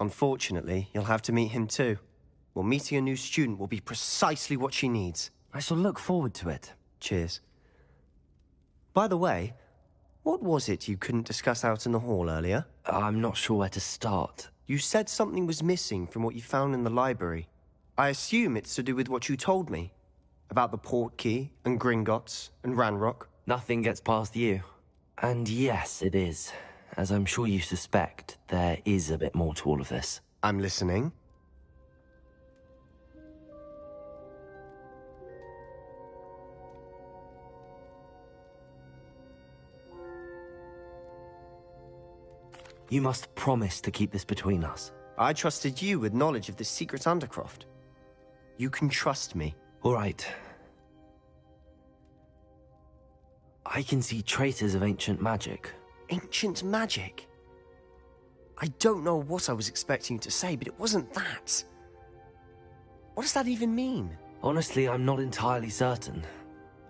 Unfortunately, you'll have to meet him too. Well, meeting a new student will be precisely what she needs. I shall look forward to it. Cheers. By the way, what was it you couldn't discuss out in the hall earlier? I'm not sure where to start. You said something was missing from what you found in the library. I assume it's to do with what you told me. About the Portkey, and Gringotts, and Ranrock. Nothing gets past you. And yes, it is. As I'm sure you suspect, there is a bit more to all of this. I'm listening. You must promise to keep this between us. I trusted you with knowledge of this secret undercroft. You can trust me. All right. I can see traces of ancient magic. Ancient magic? I don't know what I was expecting you to say, but it wasn't that. What does that even mean? Honestly, I'm not entirely certain.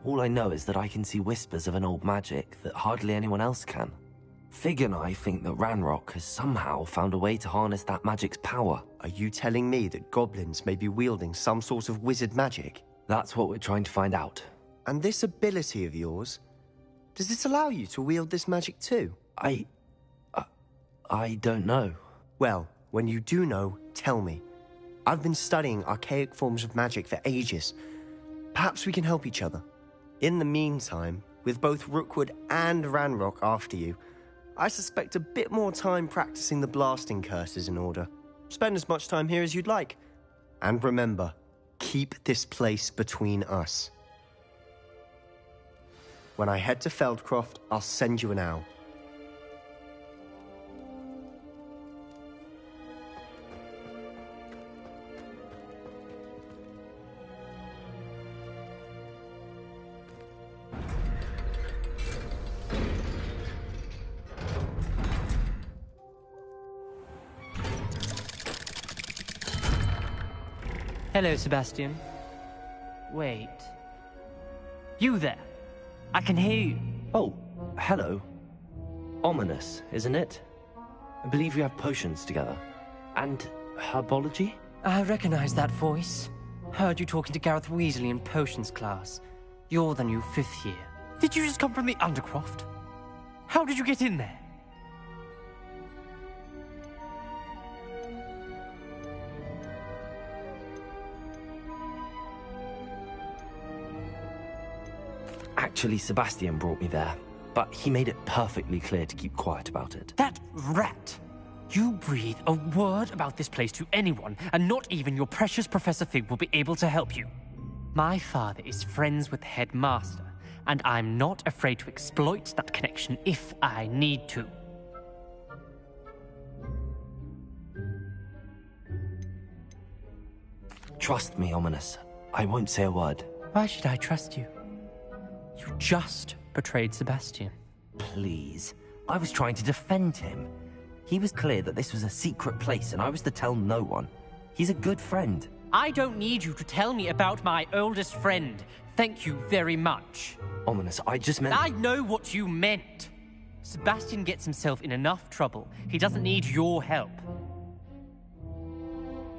All I know is that I can see whispers of an old magic that hardly anyone else can. Fig and I think that Ranrock has somehow found a way to harness that magic's power. Are you telling me that goblins may be wielding some sort of wizard magic? That's what we're trying to find out. And this ability of yours, does it allow you to wield this magic too? I don't know. Well, when you do know, tell me. I've been studying archaic forms of magic for ages. Perhaps we can help each other. In the meantime, with both Rookwood and Ranrock after you, I suspect a bit more time practicing the blasting curse is in order. Spend as much time here as you'd like. And remember, keep this place between us. When I head to Feldcroft, I'll send you an owl. Hello, Sebastian. Wait. You there? I can hear you. Oh, hello. Ominous, isn't it? I believe we have potions together. And herbology? I recognize that voice. Heard you talking to Gareth Weasley in potions class. You're the new 5th year. Did you just come from the Undercroft? How did you get in there? Actually, Sebastian brought me there, but he made it perfectly clear to keep quiet about it. That rat! You breathe a word about this place to anyone, and not even your precious Professor Fig will be able to help you. My father is friends with the headmaster, and I'm not afraid to exploit that connection if I need to. Trust me, Ominous. I won't say a word. Why should I trust you? You just betrayed Sebastian. Please. I was trying to defend him. He was clear that this was a secret place and I was to tell no one. He's a good friend. I don't need you to tell me about my oldest friend. Thank you very much. Ominous, I just meant... I know what you meant. Sebastian gets himself in enough trouble. He doesn't need your help.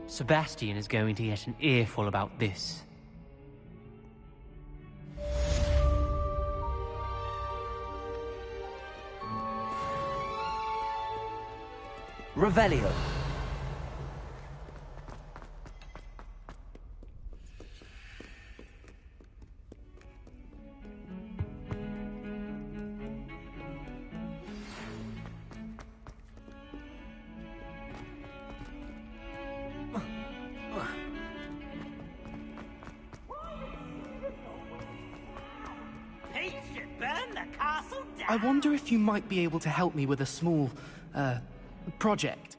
Sebastian is going to get an earful about this. Revelio. I wonder if you might be able to help me with a small, project.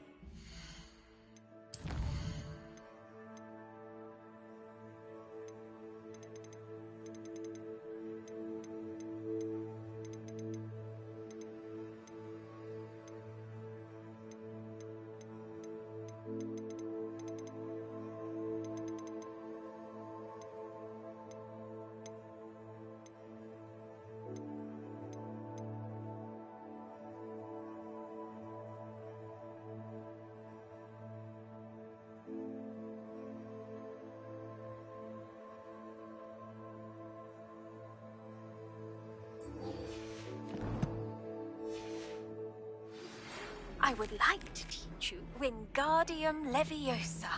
I would like to teach you Wingardium Leviosa.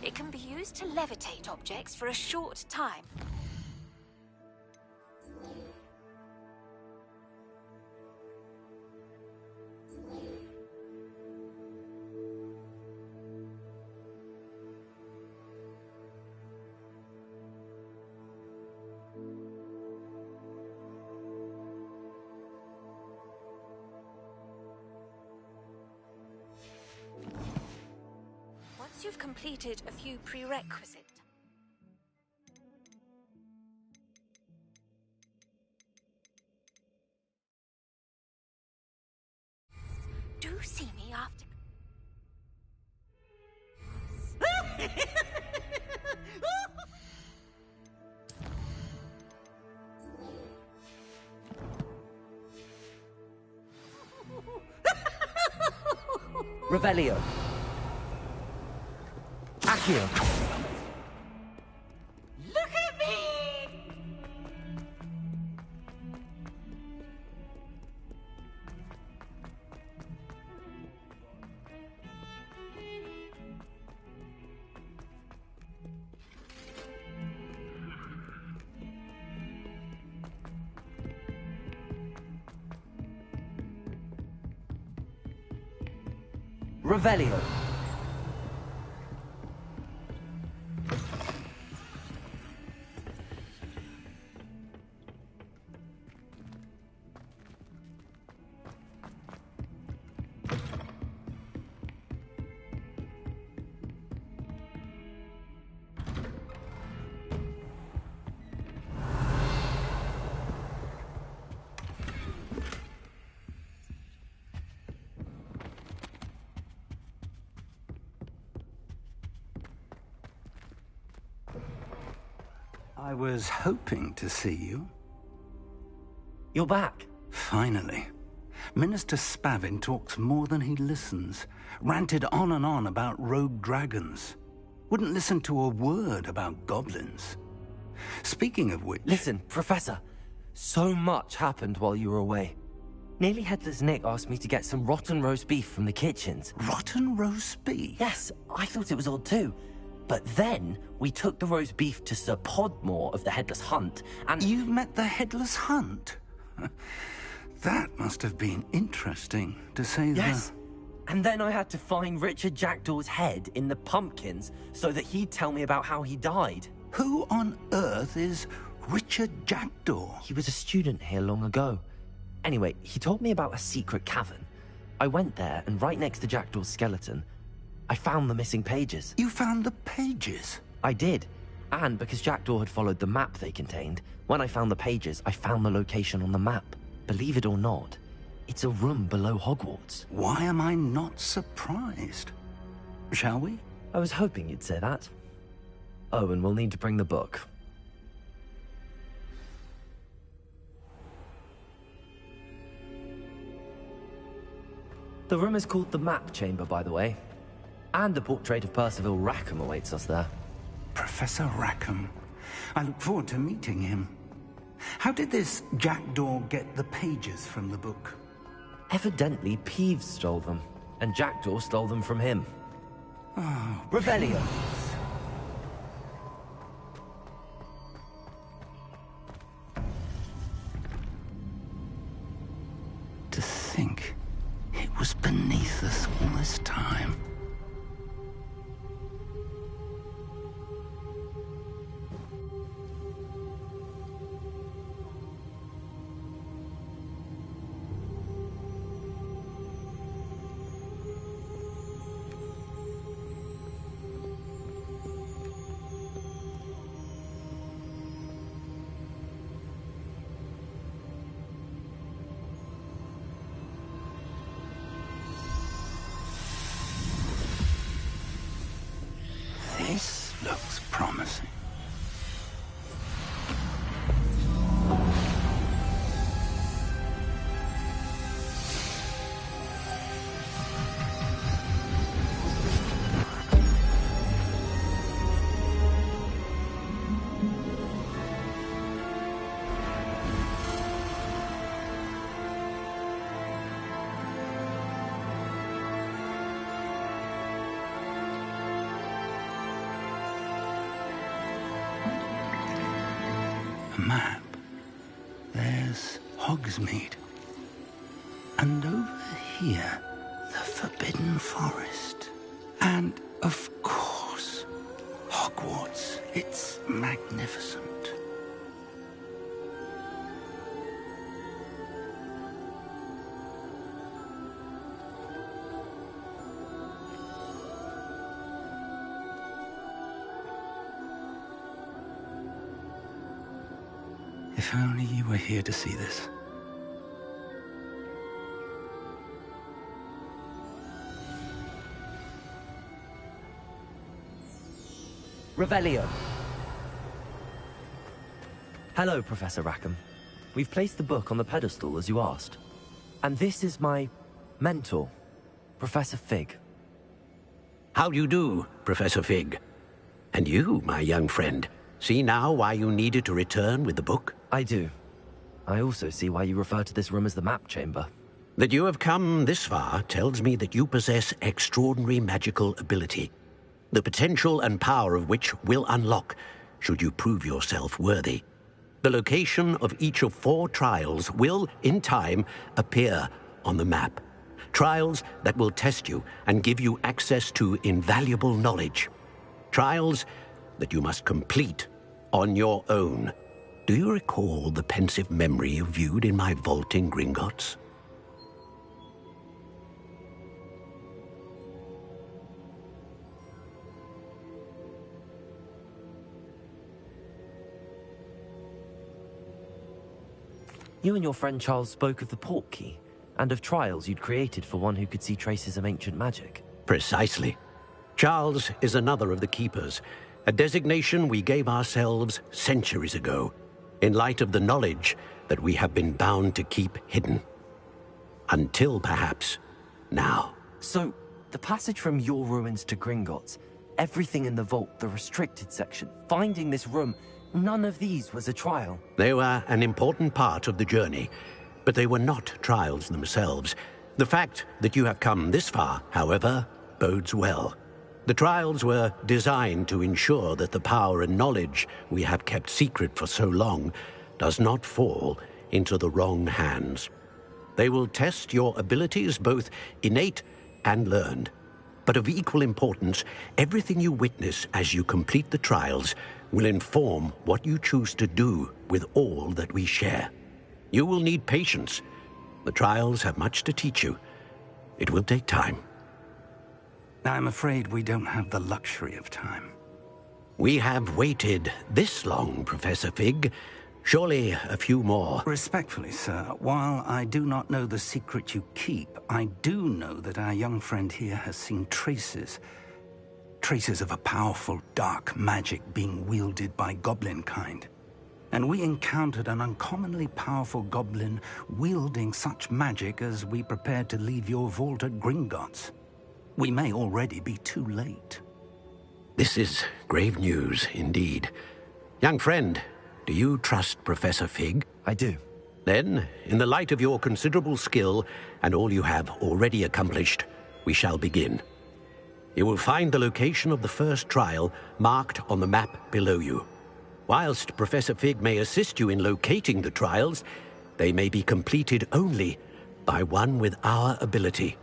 It can be used to levitate objects for a short time. Once you've completed a few prerequisites, do see me after. Revelio. Accio. Look at me! Revelio. I was hoping to see you. You're back. Finally. Minister Spavin talks more than he listens. Ranted on and on about rogue dragons. Wouldn't listen to a word about goblins. Speaking of which... Listen, Professor. So much happened while you were away. Nearly Headless Nick asked me to get some rotten roast beef from the kitchens. Rotten roast beef? Yes, I thought it was odd too. But then, we took the roast beef to Sir Podmore of the Headless Hunt, and... You met the Headless Hunt? That must have been interesting, to say the... Yes. And then I had to find Richard Jackdaw's head in the pumpkins so that he'd tell me about how he died. Who on earth is Richard Jackdaw? He was a student here long ago. Anyway, he told me about a secret cavern. I went there, and right next to Jackdaw's skeleton, I found the missing pages. You found the pages? I did. And because Jackdaw had followed the map they contained, when I found the pages, I found the location on the map. Believe it or not, it's a room below Hogwarts. Why am I not surprised? Shall we? I was hoping you'd say that. Oh, and we'll need to bring the book. The room is called the Map Chamber, by the way. And the portrait of Percival Rackham awaits us there. Professor Rackham. I look forward to meeting him. How did this Jackdaw get the pages from the book? Evidently, Peeves stole them, and Jackdaw stole them from him. Oh, Revelio. To think it was beneath us all this time. This looks promising. Map. There's Hogsmeade. And over here, the Forbidden Forest. And, of course, Hogwarts. It's magnificent. If only you were here to see this. Revelio. Hello, Professor Rackham. We've placed the book on the pedestal as you asked. And this is my mentor, Professor Fig. How do you do, Professor Fig? And you, my young friend, see now why you needed to return with the book? I do. I also see why you refer to this room as the map chamber. That you have come this far tells me that you possess extraordinary magical ability, the potential and power of which will unlock should you prove yourself worthy. The location of each of 4 trials will, in time, appear on the map. Trials that will test you and give you access to invaluable knowledge. Trials that you must complete on your own. Do you recall the pensive memory you viewed in my vault in Gringotts? You and your friend Charles spoke of the portkey, and of trials you'd created for one who could see traces of ancient magic. Precisely. Charles is another of the Keepers, a designation we gave ourselves centuries ago, in light of the knowledge that we have been bound to keep hidden. Until, perhaps, now. So, the passage from your ruins to Gringotts, everything in the vault, the restricted section, finding this room, none of these was a trial. They were an important part of the journey, but they were not trials themselves. The fact that you have come this far, however, bodes well. The trials were designed to ensure that the power and knowledge we have kept secret for so long does not fall into the wrong hands. They will test your abilities, both innate and learned. But of equal importance, everything you witness as you complete the trials will inform what you choose to do with all that we share. You will need patience. The trials have much to teach you. It will take time. I'm afraid we don't have the luxury of time. We have waited this long, Professor Fig. Surely a few more. Respectfully, sir, while I do not know the secret you keep, I do know that our young friend here has seen traces of a powerful dark magic being wielded by goblin kind. And we encountered an uncommonly powerful goblin wielding such magic as we prepared to leave your vault at Gringotts. We may already be too late. This is grave news, indeed. Young friend, do you trust Professor Fig? I do. Then, in the light of your considerable skill and all you have already accomplished, we shall begin. You will find the location of the first trial marked on the map below you. Whilst Professor Fig may assist you in locating the trials, they may be completed only by one with our ability.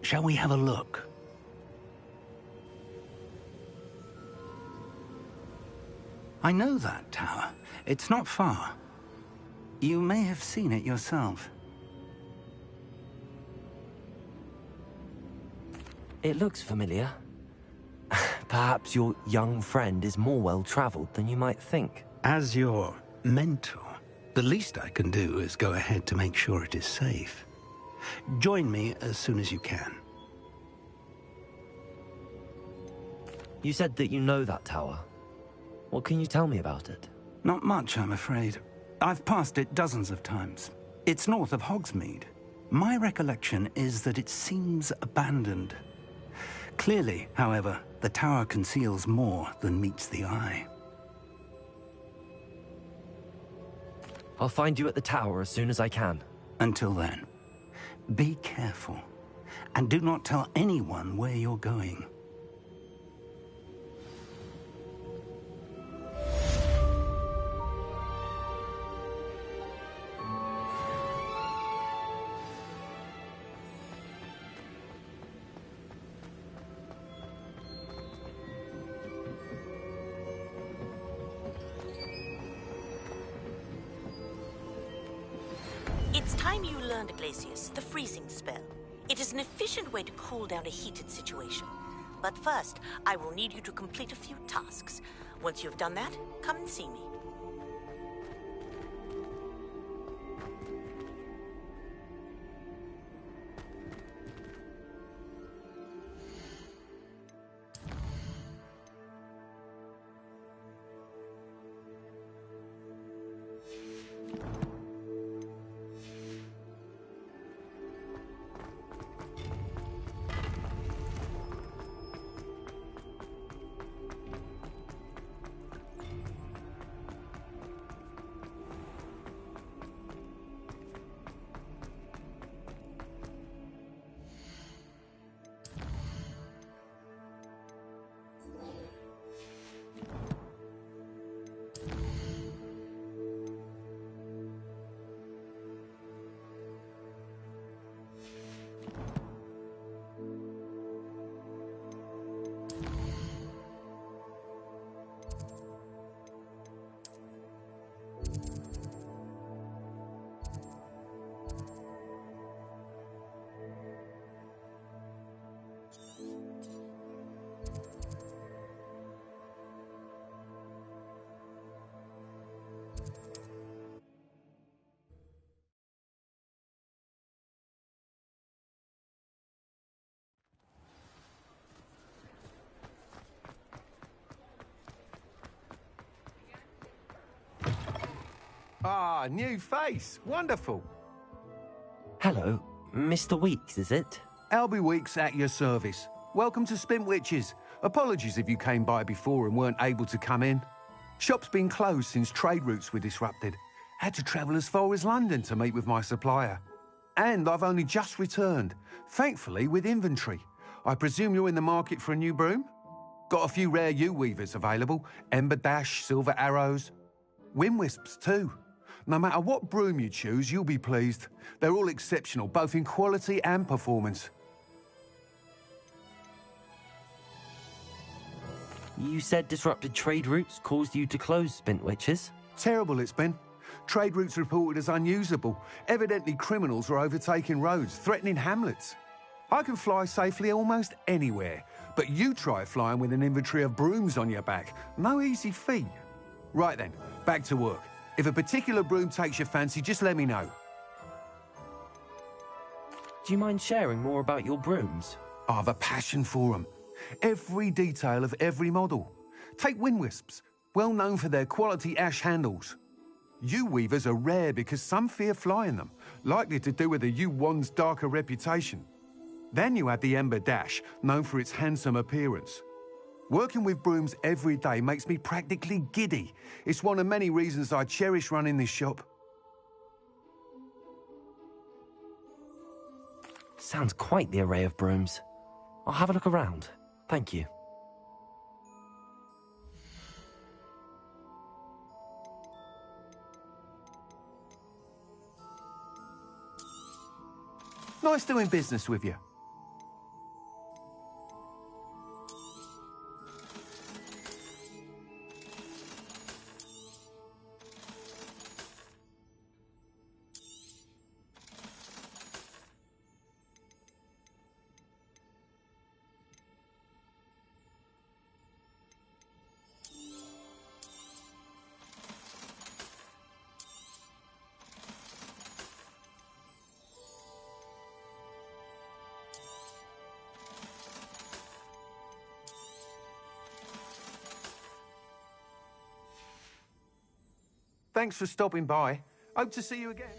Shall we have a look? I know that tower. It's not far. You may have seen it yourself. It looks familiar. Perhaps your young friend is more well-traveled than you might think. As your mentor, the least I can do is go ahead to make sure it is safe. Join me as soon as you can. You said that you know that tower. What can you tell me about it? Not much, I'm afraid. I've passed it dozens of times. It's north of Hogsmeade. My recollection is that it seems abandoned. Clearly, however, the tower conceals more than meets the eye. I'll find you at the tower as soon as I can. Until then, be careful, and do not tell anyone where you're going. It's time you learned, Glacius, the freezing spell. It is an efficient way to cool down a heated situation. But first, I will need you to complete a few tasks. Once you've done that, come and see me. Ah, new face. Wonderful. Hello, Mr. Weeks, is it? Albie Weeks at your service. Welcome to Spintwitches. Apologies if you came by before and weren't able to come in. Shop's been closed since trade routes were disrupted. Had to travel as far as London to meet with my supplier. And I've only just returned, thankfully with inventory. I presume you're in the market for a new broom? Got a few rare U-weavers available. Ember Dash, Silver Arrows. Wind Wisps too. No matter what broom you choose, you'll be pleased. They're all exceptional, both in quality and performance. You said disrupted trade routes caused you to close Spintwitches? Terrible it's been. Trade routes reported as unusable. Evidently criminals are overtaking roads, threatening hamlets. I can fly safely almost anywhere, but you try flying with an inventory of brooms on your back. No easy feat. Right then, back to work. If a particular broom takes your fancy, just let me know. Do you mind sharing more about your brooms? I have a passion for them. Every detail of every model. Take Wind Wisps, well known for their quality ash handles. U-weavers are rare because some fear flying them, likely to do with the U-wand's darker reputation. Then you have the Ember Dash, known for its handsome appearance. Working with brooms every day makes me practically giddy. It's one of many reasons I cherish running this shop. Sounds quite the array of brooms. I'll have a look around. Thank you. Nice doing business with you. Thanks for stopping by. Hope to see you again.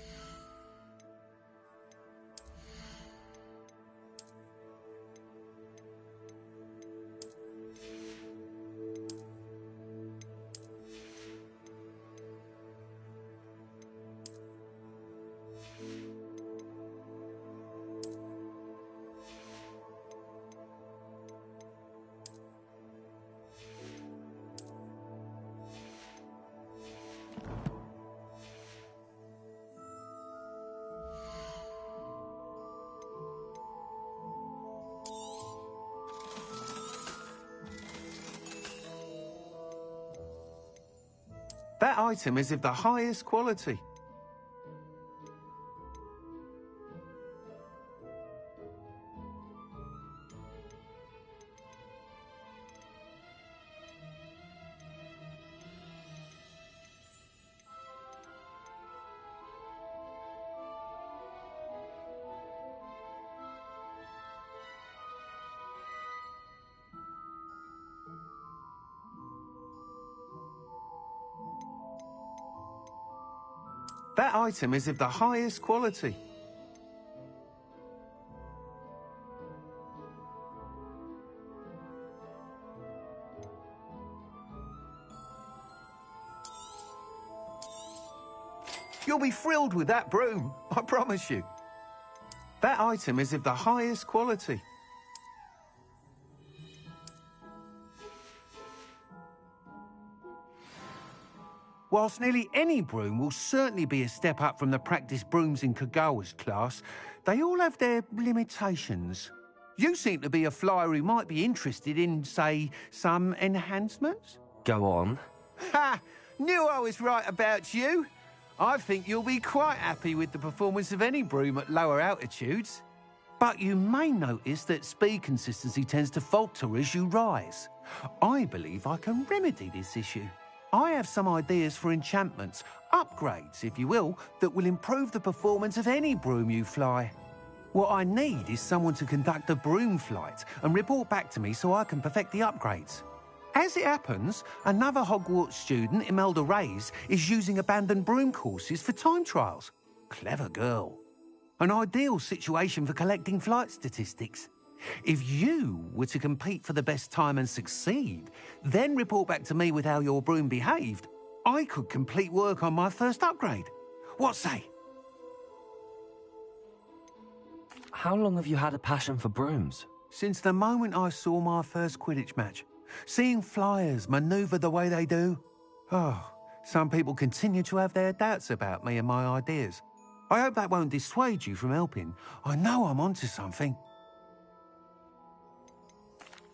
That item is of the highest quality. That item is of the highest quality. You'll be thrilled with that broom, I promise you. That item is of the highest quality. Whilst nearly any broom will certainly be a step up from the practice brooms in Kagawa's class, they all have their limitations. You seem to be a flyer who might be interested in, say, some enhancements? Go on. Ha! Knew I was right about you. I think you'll be quite happy with the performance of any broom at lower altitudes. But you may notice that speed consistency tends to falter as you rise. I believe I can remedy this issue. I have some ideas for enchantments, upgrades, if you will, that will improve the performance of any broom you fly. What I need is someone to conduct a broom flight and report back to me so I can perfect the upgrades. As it happens, another Hogwarts student, Imelda Reyes, is using abandoned broom courses for time trials. Clever girl. An ideal situation for collecting flight statistics. If you were to compete for the best time and succeed, then report back to me with how your broom behaved, I could complete work on my first upgrade. What say? How long have you had a passion for brooms? Since the moment I saw my first Quidditch match. Seeing flyers manoeuvre the way they do. Oh, some people continue to have their doubts about me and my ideas. I hope that won't dissuade you from helping. I know I'm onto something.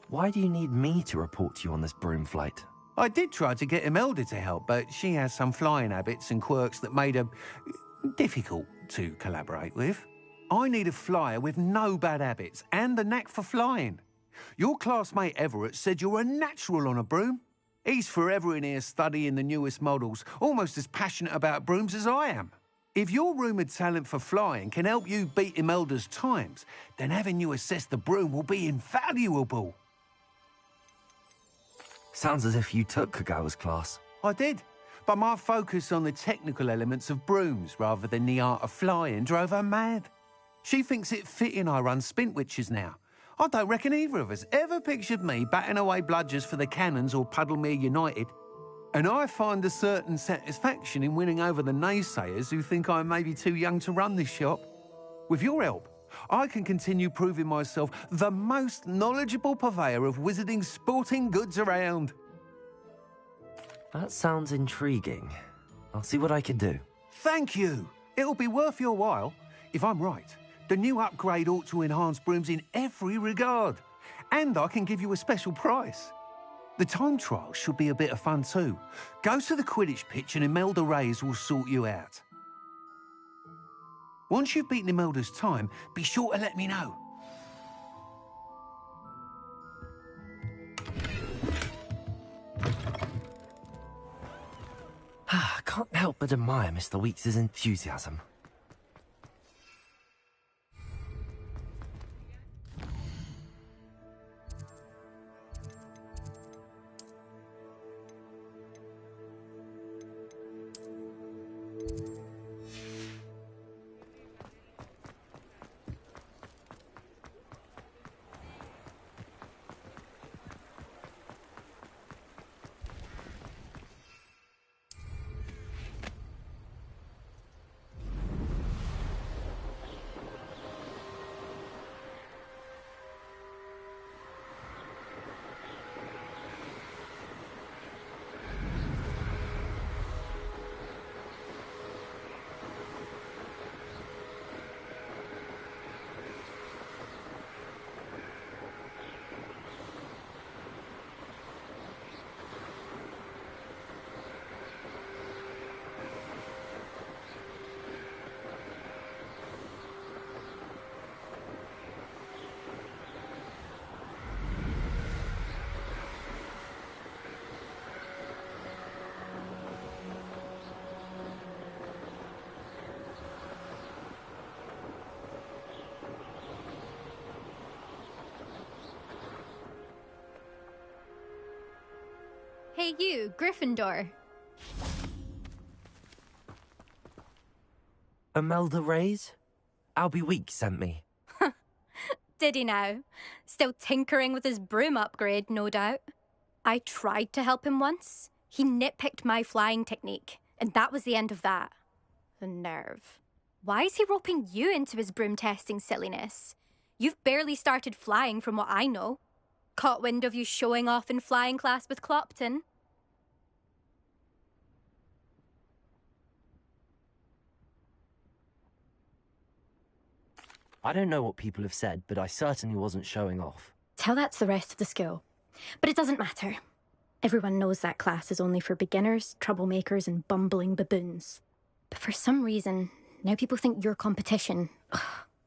Why do you need me to report to you on this broom flight? I did try to get Imelda to help, but she has some flying habits and quirks that made her difficult to collaborate with. I need a flyer with no bad habits and the knack for flying. Your classmate Everett said you're a natural on a broom. He's forever in here studying the newest models, almost as passionate about brooms as I am. If your rumoured talent for flying can help you beat Imelda's times, then having you assess the broom will be invaluable. Sounds as if you took Kagawa's class. I did, but my focus on the technical elements of brooms rather than the art of flying drove her mad. She thinks it fitting I run Spintwitches now. I don't reckon either of us ever pictured me batting away bludgers for the Cannons or Puddlemere United. And I find a certain satisfaction in winning over the naysayers who think I may be too young to run this shop. With your help, I can continue proving myself the most knowledgeable purveyor of wizarding sporting goods around. That sounds intriguing. I'll see what I can do. Thank you. It'll be worth your while. If I'm right, the new upgrade ought to enhance brooms in every regard. And I can give you a special price. The time trial should be a bit of fun too. Go to the Quidditch pitch and Imelda Reyes will sort you out. Once you've beaten Imelda's time, be sure to let me know. I can't help but admire Mr. Weeks' enthusiasm. Hey you, Gryffindor. Imelda Reyes? Albie Weeks sent me. Did he now? Still tinkering with his broom upgrade, no doubt. I tried to help him once. He nitpicked my flying technique, and that was the end of that. The nerve. Why is he roping you into his broom testing silliness? You've barely started flying from what I know. Caught wind of you showing off in flying class with Clopton. I don't know what people have said, but I certainly wasn't showing off. Tell that to the rest of the school. But it doesn't matter. Everyone knows that class is only for beginners, troublemakers, and bumbling baboons. But for some reason, now people think you're competition. Ugh,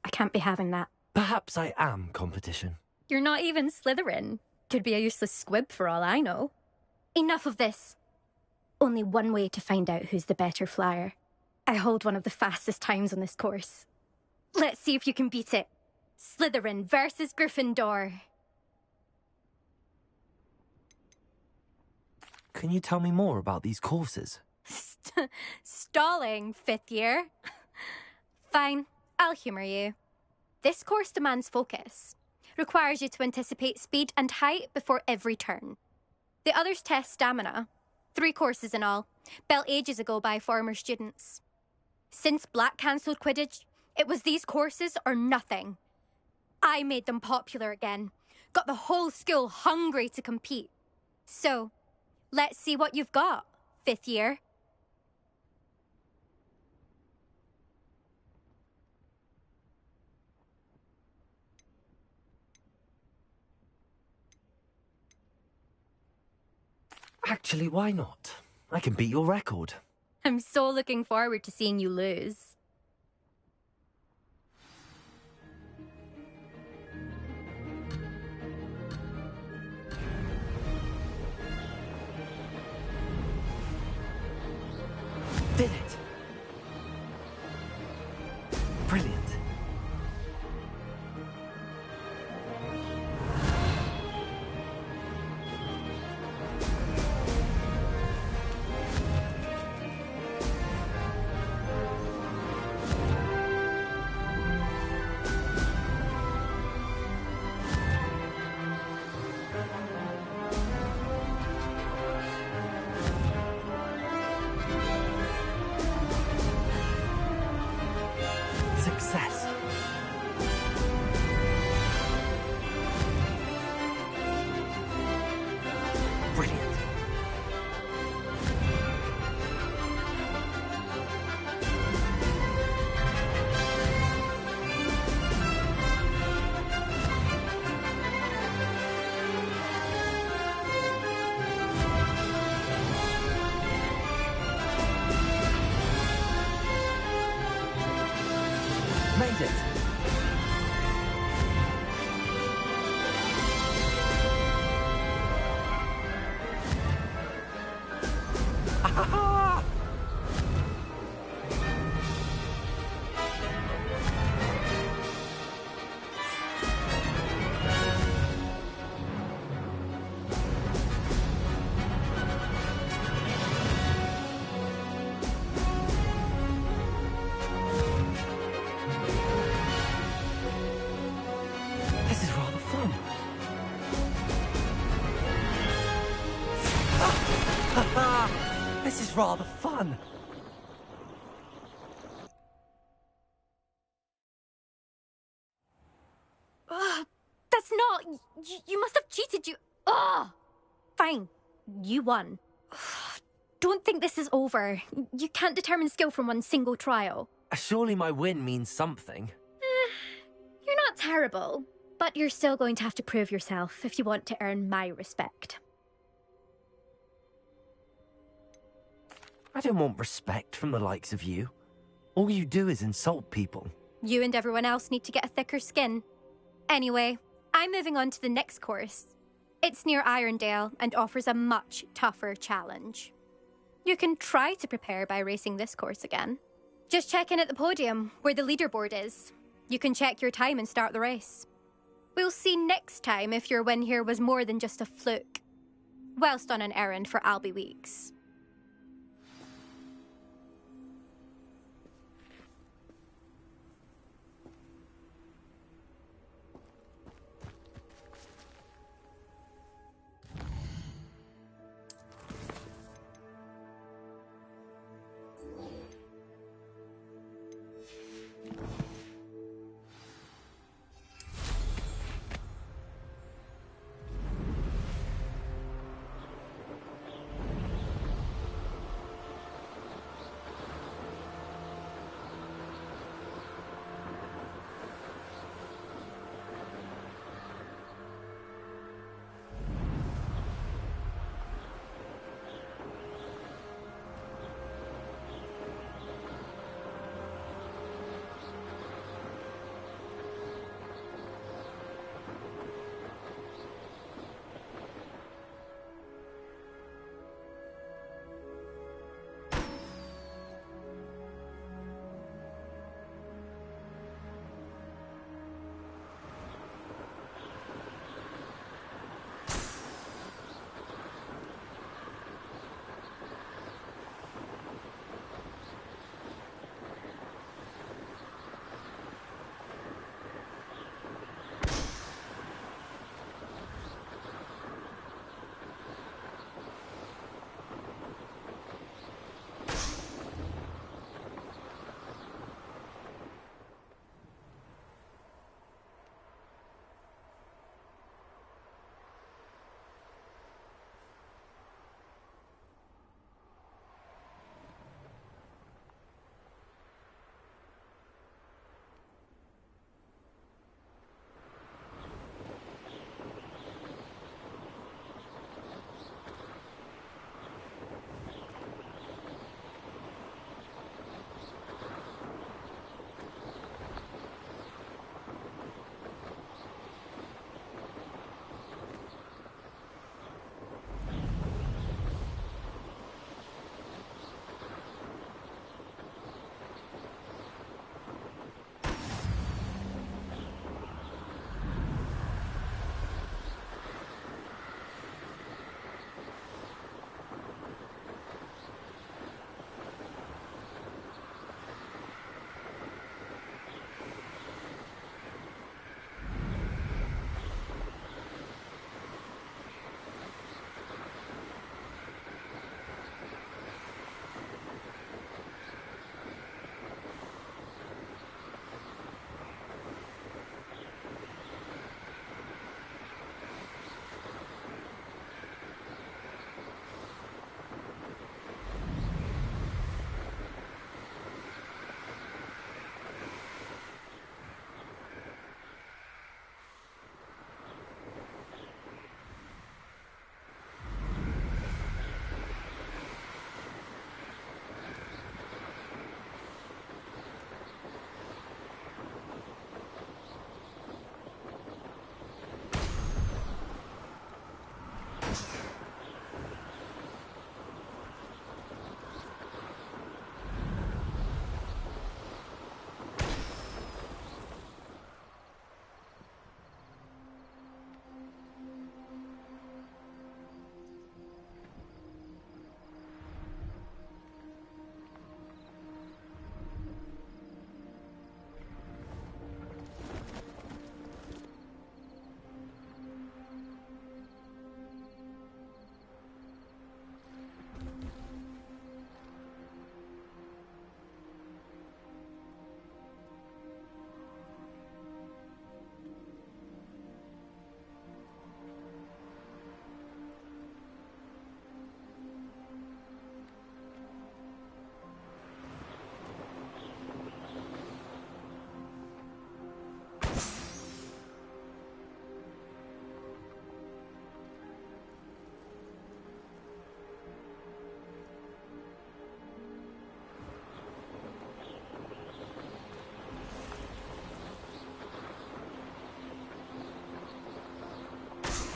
I can't be having that. Perhaps I am competition. You're not even Slytherin. Could be a useless squib for all I know. Enough of this. Only one way to find out who's the better flyer. I hold one of the fastest times on this course. Let's see if you can beat it. Slytherin versus Gryffindor. Can you tell me more about these courses? Stalling, 5th year. Fine, I'll humour you. This course demands focus. Requires you to anticipate speed and height before every turn. The others test stamina. 3 courses in all, built ages ago by former students. Since Black cancelled Quidditch, it was these courses or nothing. I made them popular again. Got the whole school hungry to compete. So, let's see what you've got, 5th year. Actually, why not? I can beat your record. I'm so looking forward to seeing you lose. Did it! Brilliant. Success. Brilliant. Made it. This is rather fun. This is rather fun. That's not... You must have cheated, you... Ugh! Fine. You won. Don't think this is over. You can't determine skill from one single trial. Surely my win means something. You're not terrible, but you're still going to have to prove yourself if you want to earn my respect. I don't want respect from the likes of you. All you do is insult people. You and everyone else need to get a thicker skin. Anyway, I'm moving on to the next course. It's near Irondale and offers a much tougher challenge. You can try to prepare by racing this course again. Just check in at the podium, where the leaderboard is. You can check your time and start the race. We'll see next time if your win here was more than just a fluke. Whilst on an errand for Albie Weeks.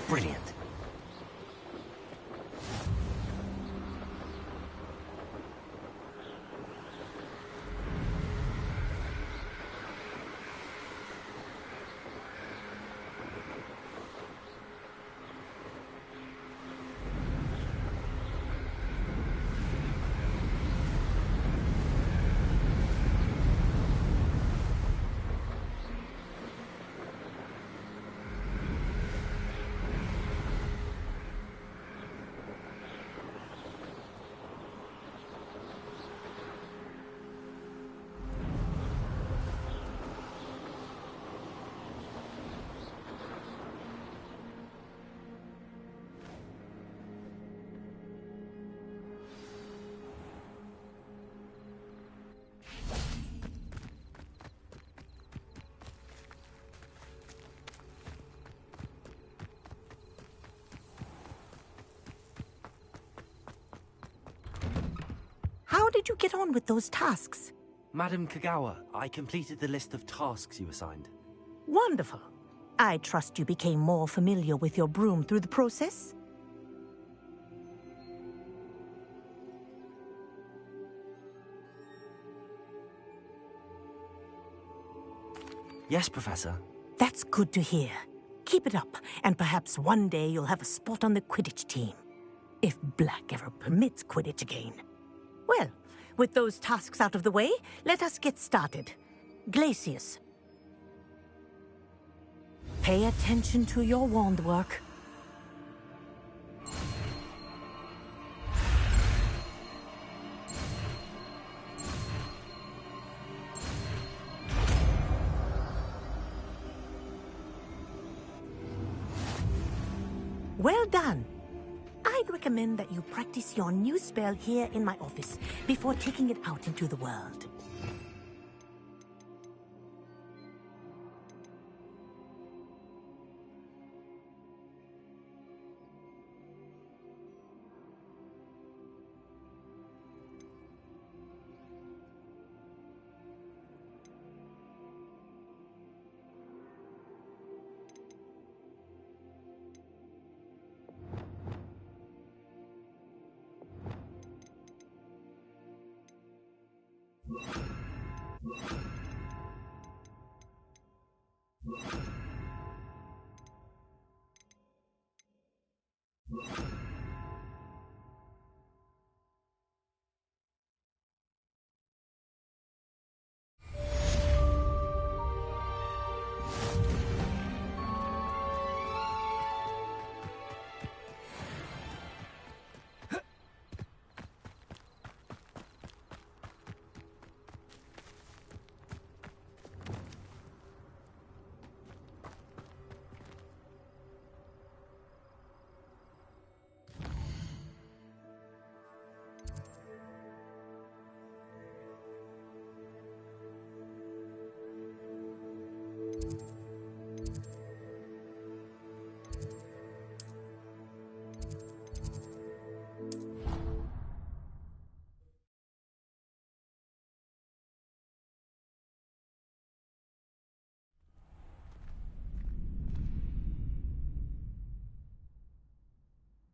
Brilliant. How did you get on with those tasks? Madam Kagawa, I completed the list of tasks you assigned. Wonderful. I trust you became more familiar with your broom through the process? Yes, Professor. That's good to hear. Keep it up, and perhaps one day you'll have a spot on the Quidditch team. If Black ever permits Quidditch again. Well, with those tasks out of the way, let us get started. Glacius. Pay attention to your wand work. Well done. I'd recommend that you practice your new spell here in my office before taking it out into the world.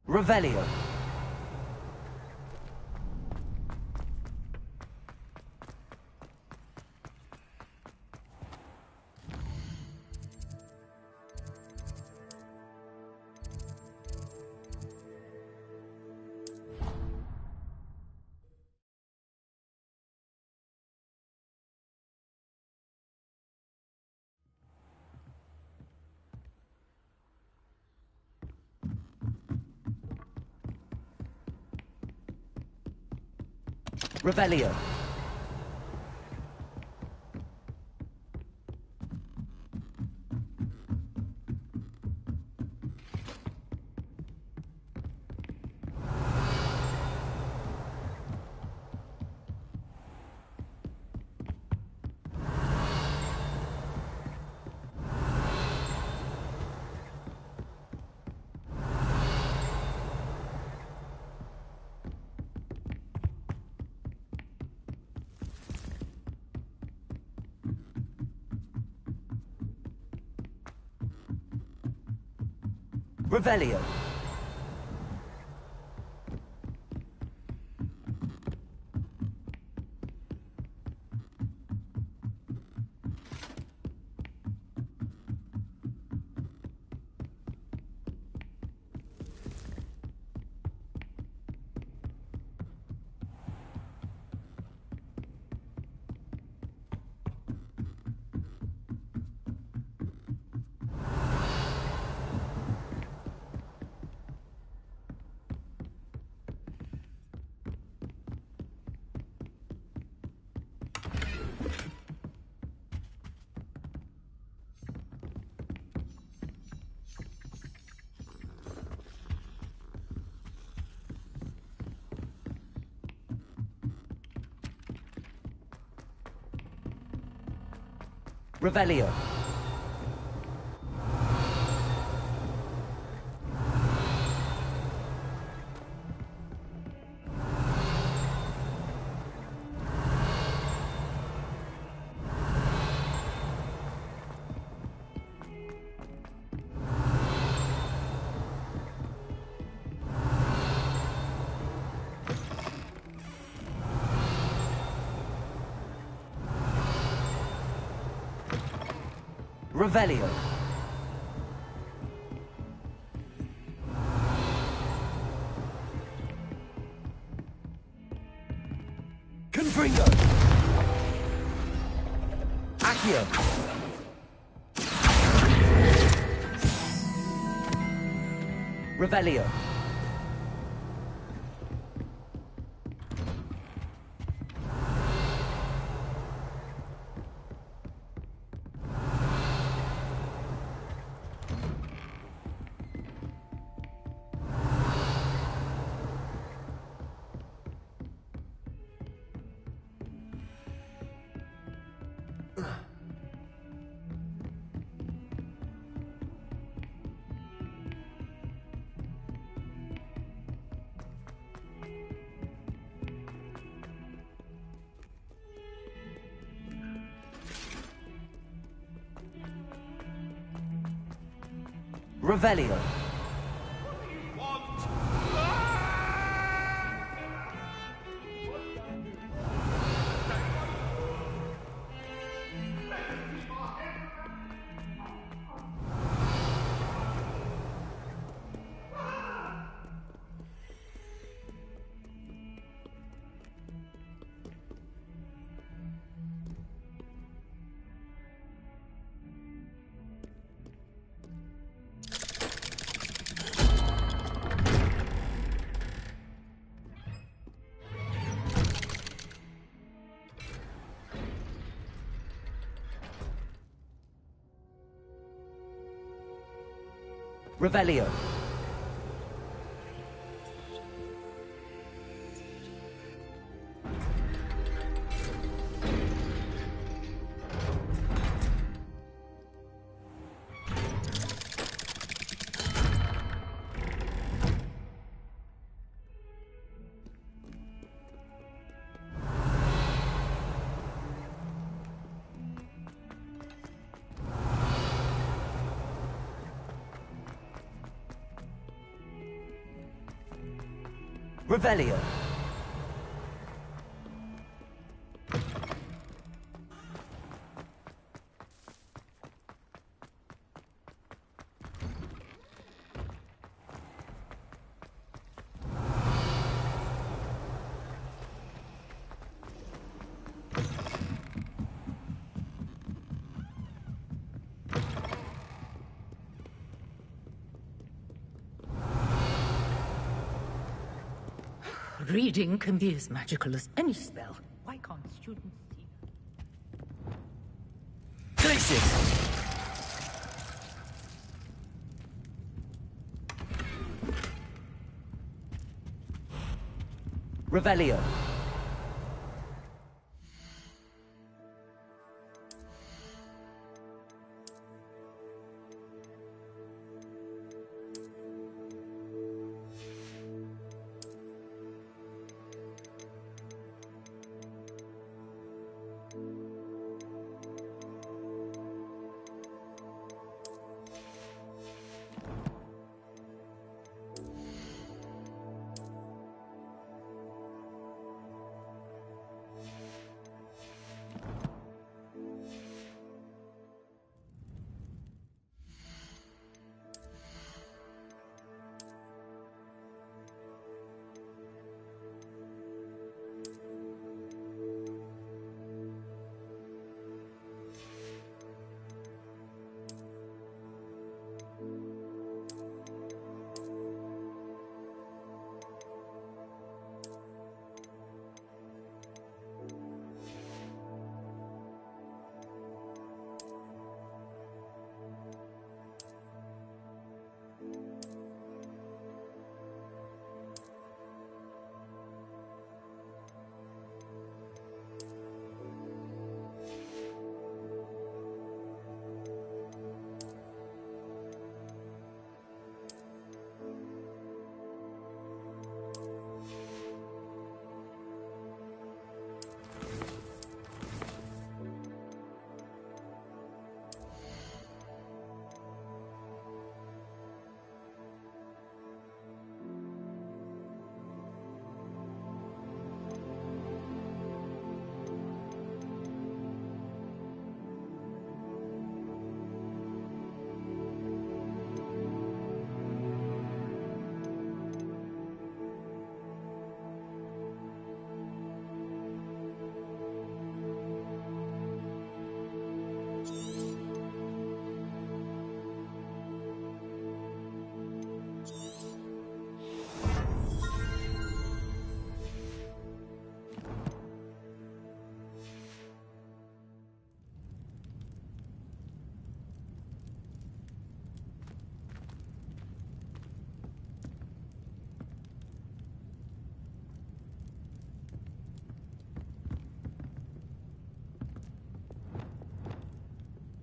Revelio. Revelio. Revelio. Revelio. Revelio. Confringo. Accio. Revelio. Revelio. Revelio. Revelio. Reading can be as magical as any spell. Why can't students see that? Delicious! Revelio.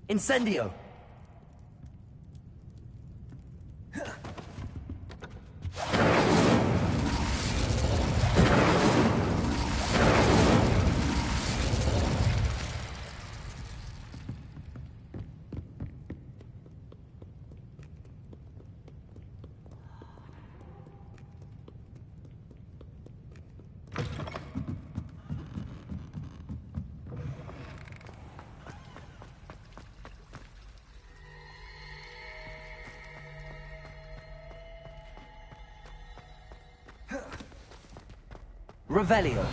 Incendio! Revelio.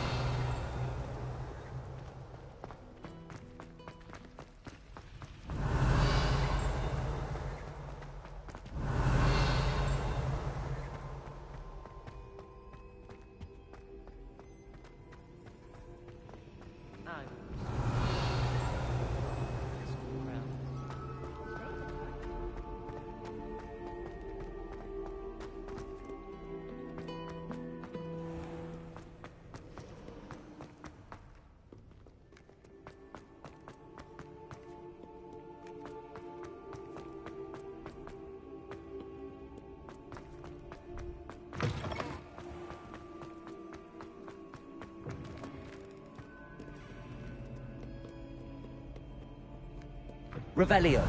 Revelio.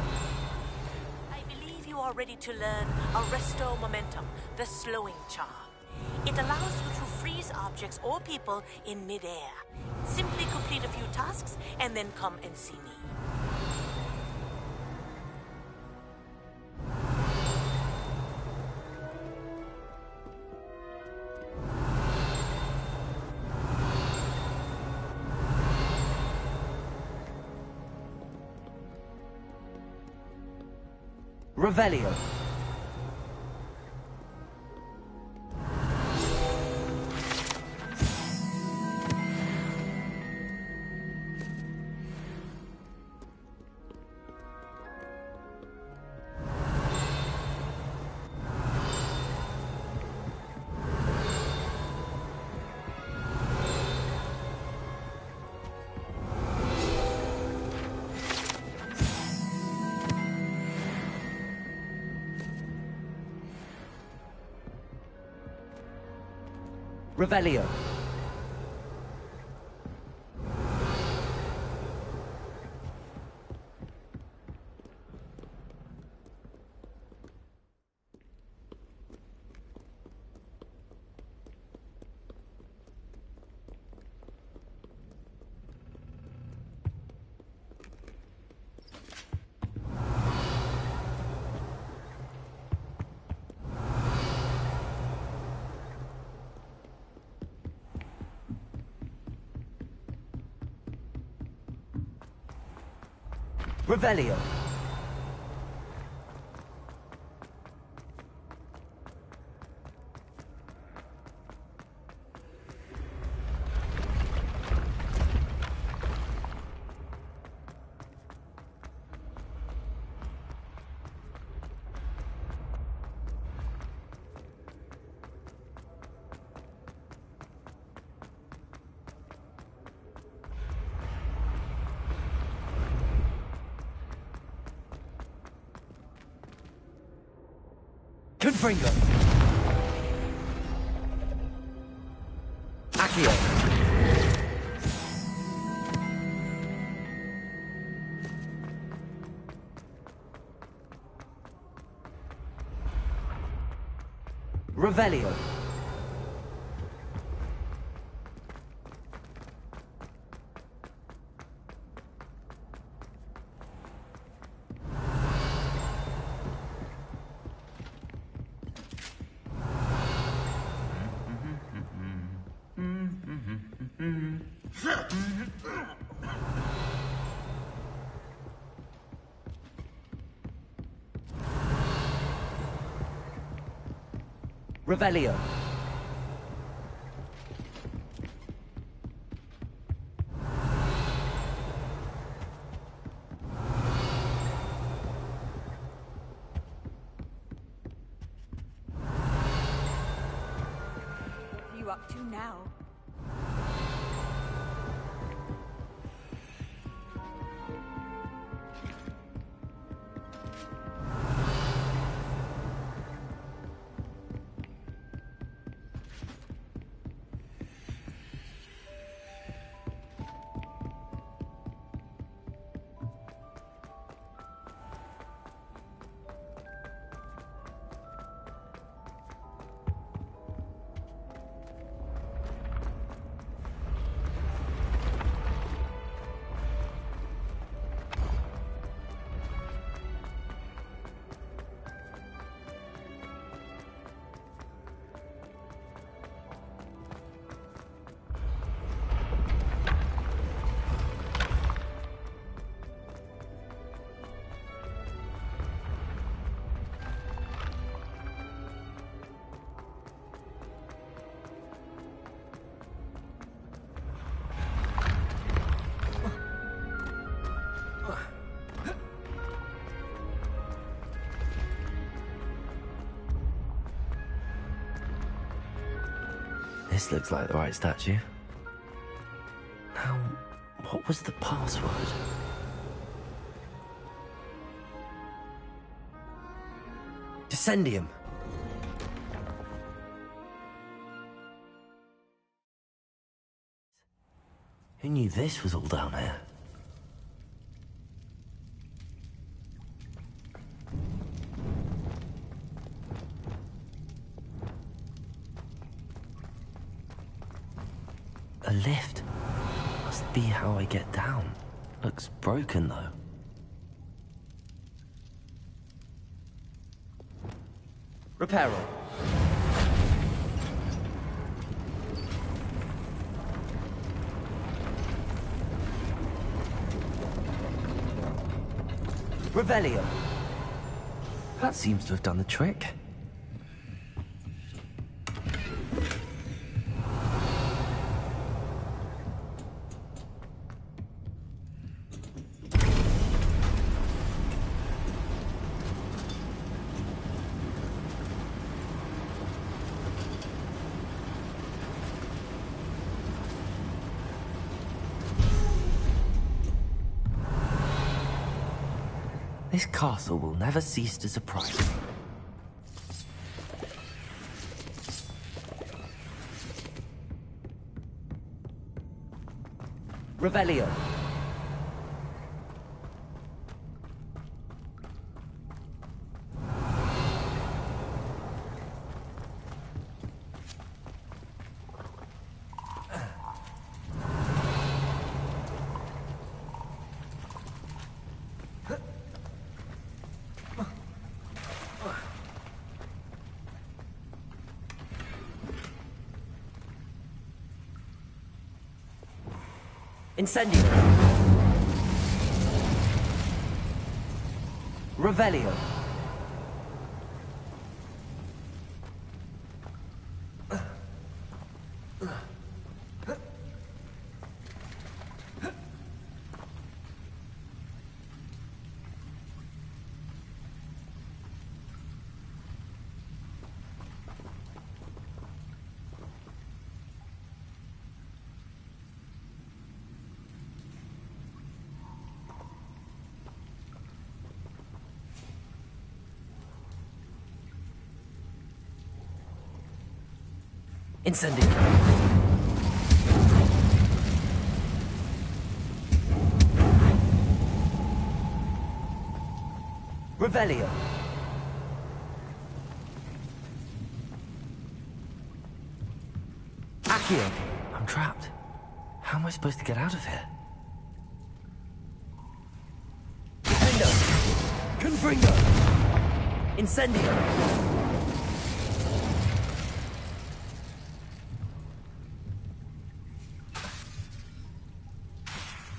I believe you are ready to learn Arresto Momentum, the slowing charm. It allows you to freeze objects or people in midair. Simply complete a few tasks and then come and see me. Revelio. Revelio. Revelio. Confringo. Accio. Revelio. Revelio. What are you up to now? This looks like the right statue. Now, what was the password? Descendium. Who knew this was all down here? A lift. Must be how I get down. Looks broken, though. Repair all. Revelio. That seems to have done the trick. This castle will never cease to surprise me. Revelio. Incendio. Revelio. Incendio. Revelio. Accio. I'm trapped. How am I supposed to get out of here? Defendo. Confringo. Incendio.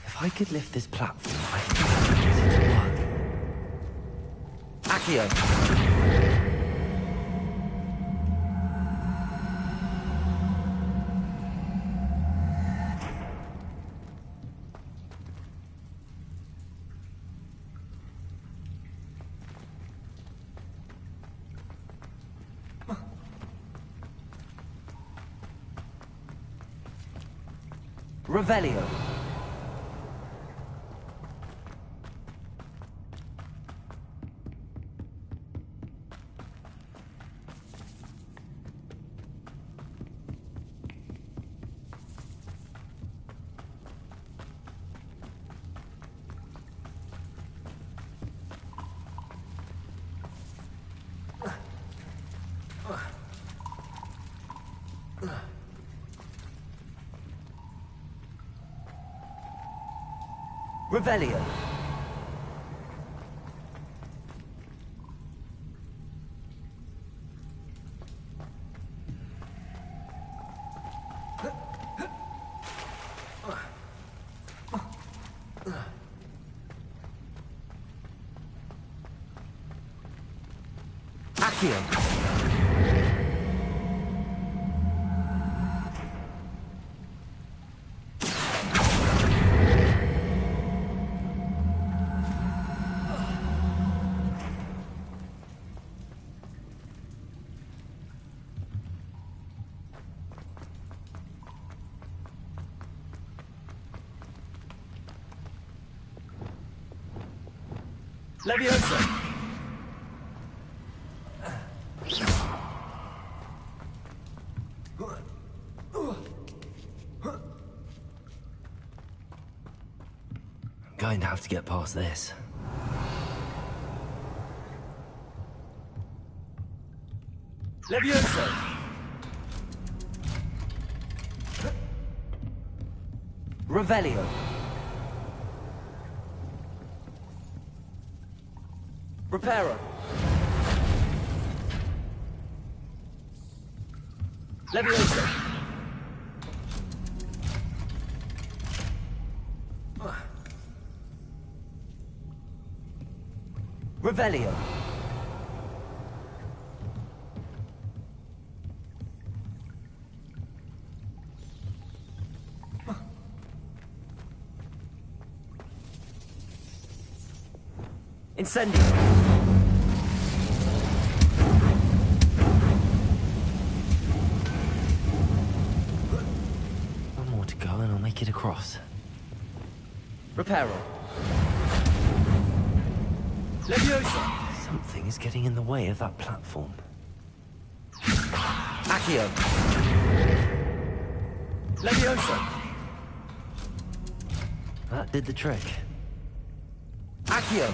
If I could lift this platform, I could get it to work. Accio. Revelio. Revelio. Accio. Leviosa! I'm going to have to get past this. Leviosa! Revelio. Reparo. Leviosa. Revelio. Incendio. One more to go and I'll make it across. Reparo. Leviosa! Something is getting in the way of that platform. Accio. Leviosa! That did the trick. Accio!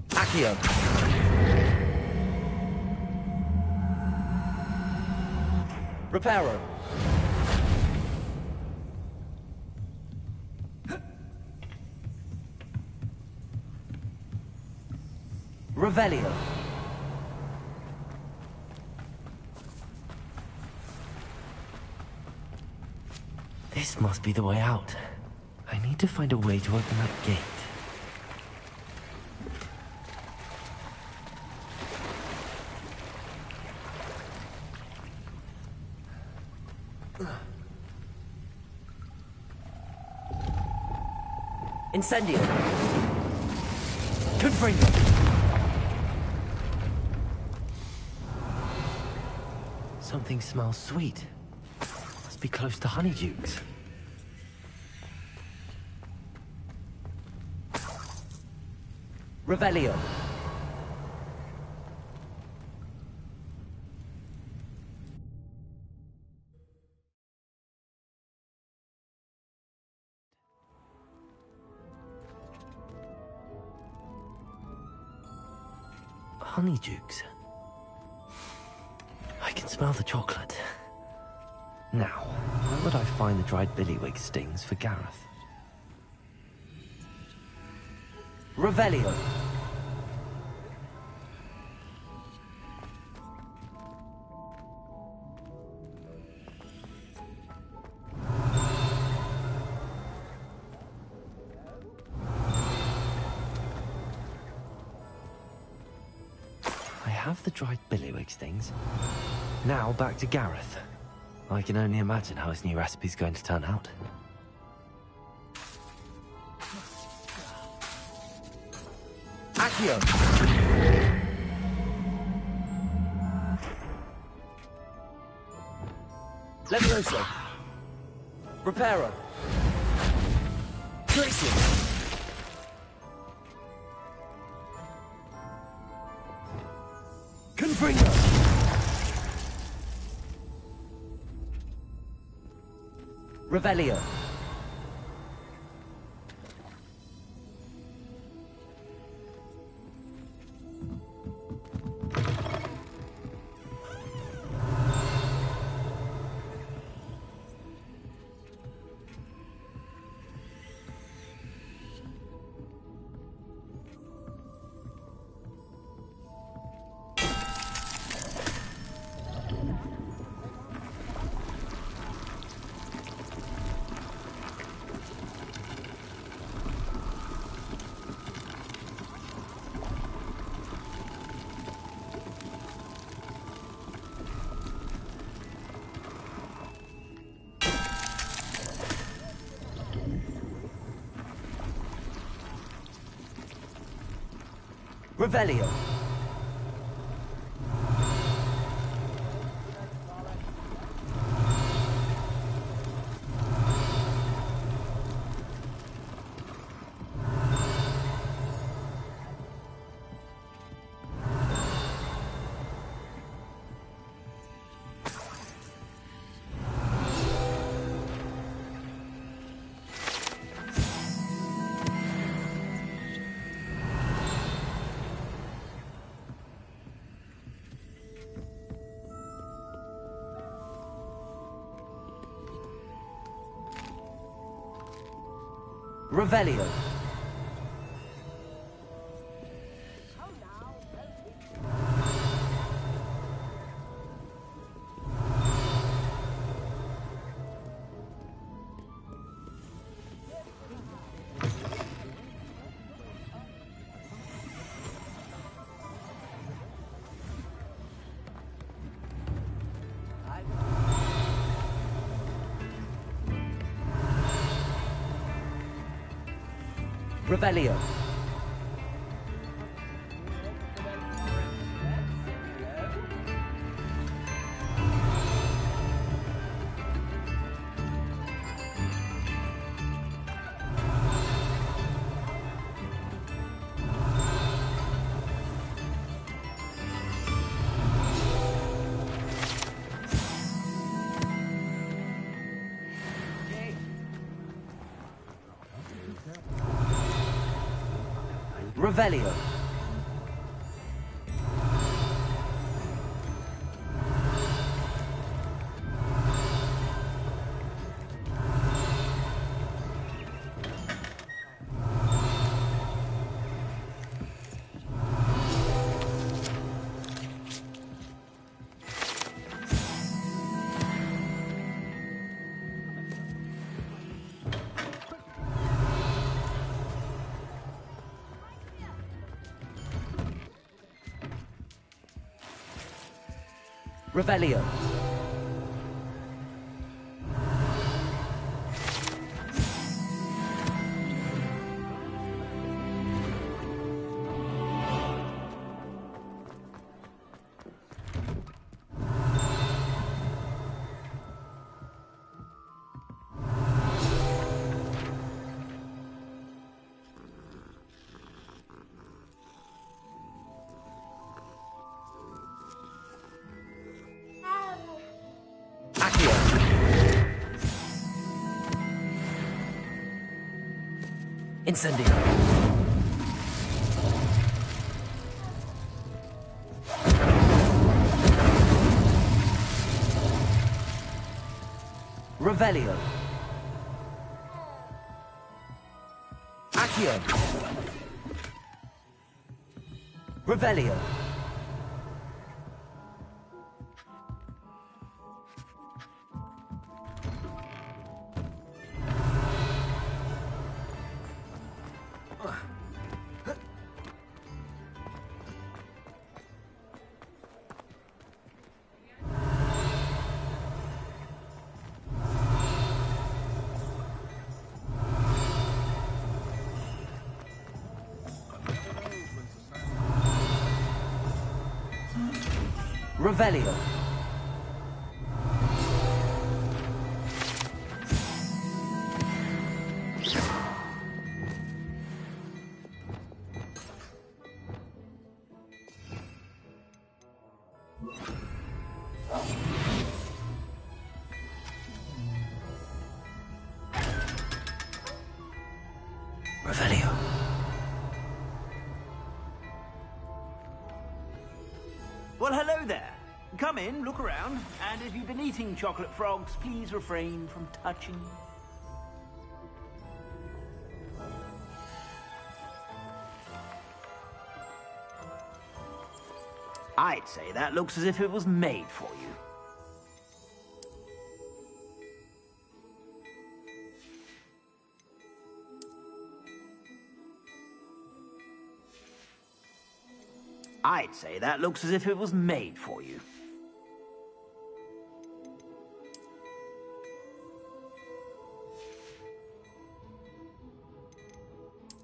Accio! Reparo! Revelio. This must be the way out. I need to find a way to open that gate. Incendio. Confringo. Something smells sweet. Must be close to Honeydukes. Revelio. Honeydukes. I can smell the chocolate. Now, where would I find the dried billywig stings for Gareth? Revelio. I have the dried billywig stings. Now back to Gareth. I can only imagine how his new recipe's going to turn out. Accio! Leviosa! Reparo! Tracy! Confringo! Revelio. Revelio. Revelio. Revelio. Revelio. Revelio. Incendio. Revelio. Accio. Revelio. Revelio. Revelio. Well, hello there. Come in, look around, and if you've been eating chocolate frogs, please refrain from touching. I'd say that looks as if it was made for you. I'd say that looks as if it was made for you.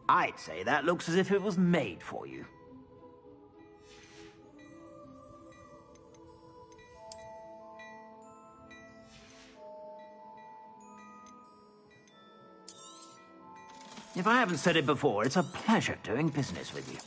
I'd say that looks as if it was made for you. If I haven't said it before, it's a pleasure doing business with you.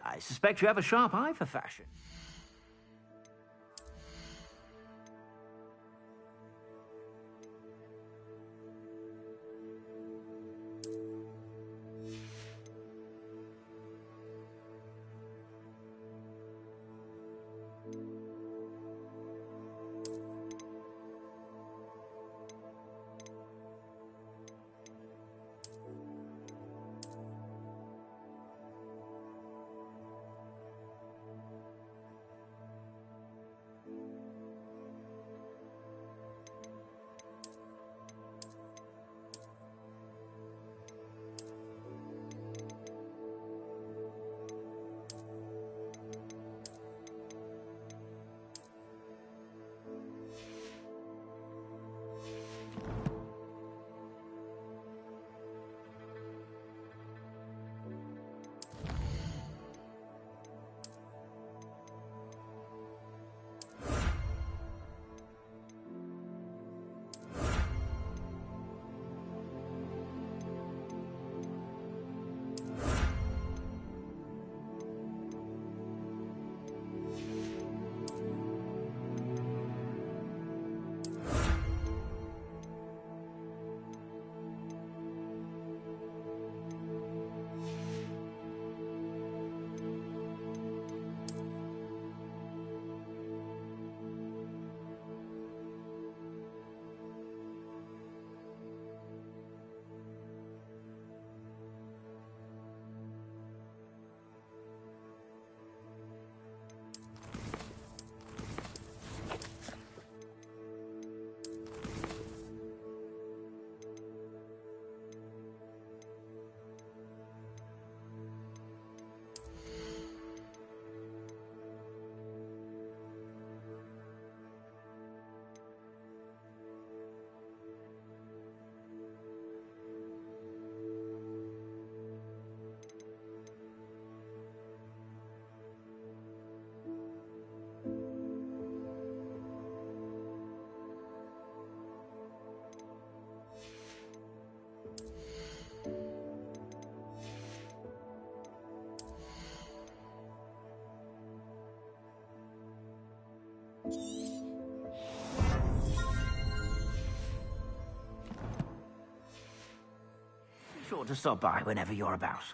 I suspect you have a sharp eye for fashion. sure to stop by whenever you're about.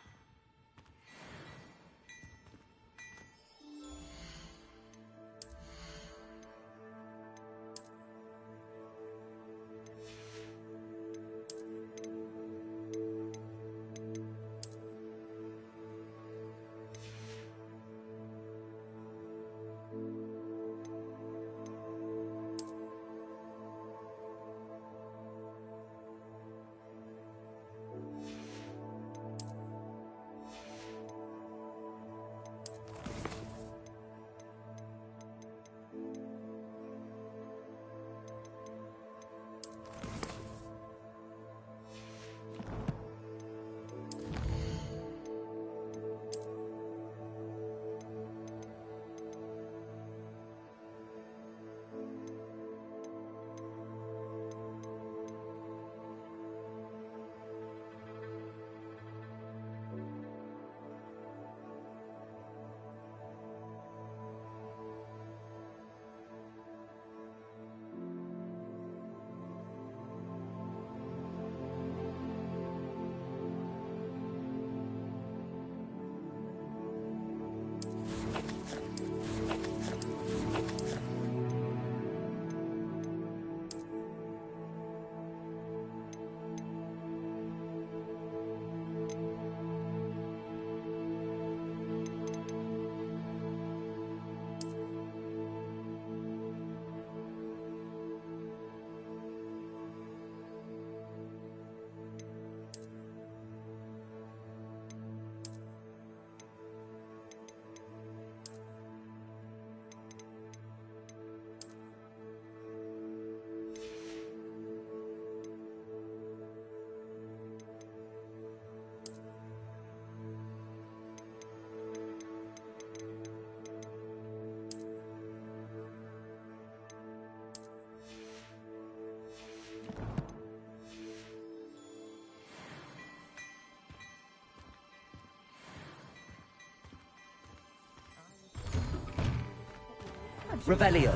Revelio.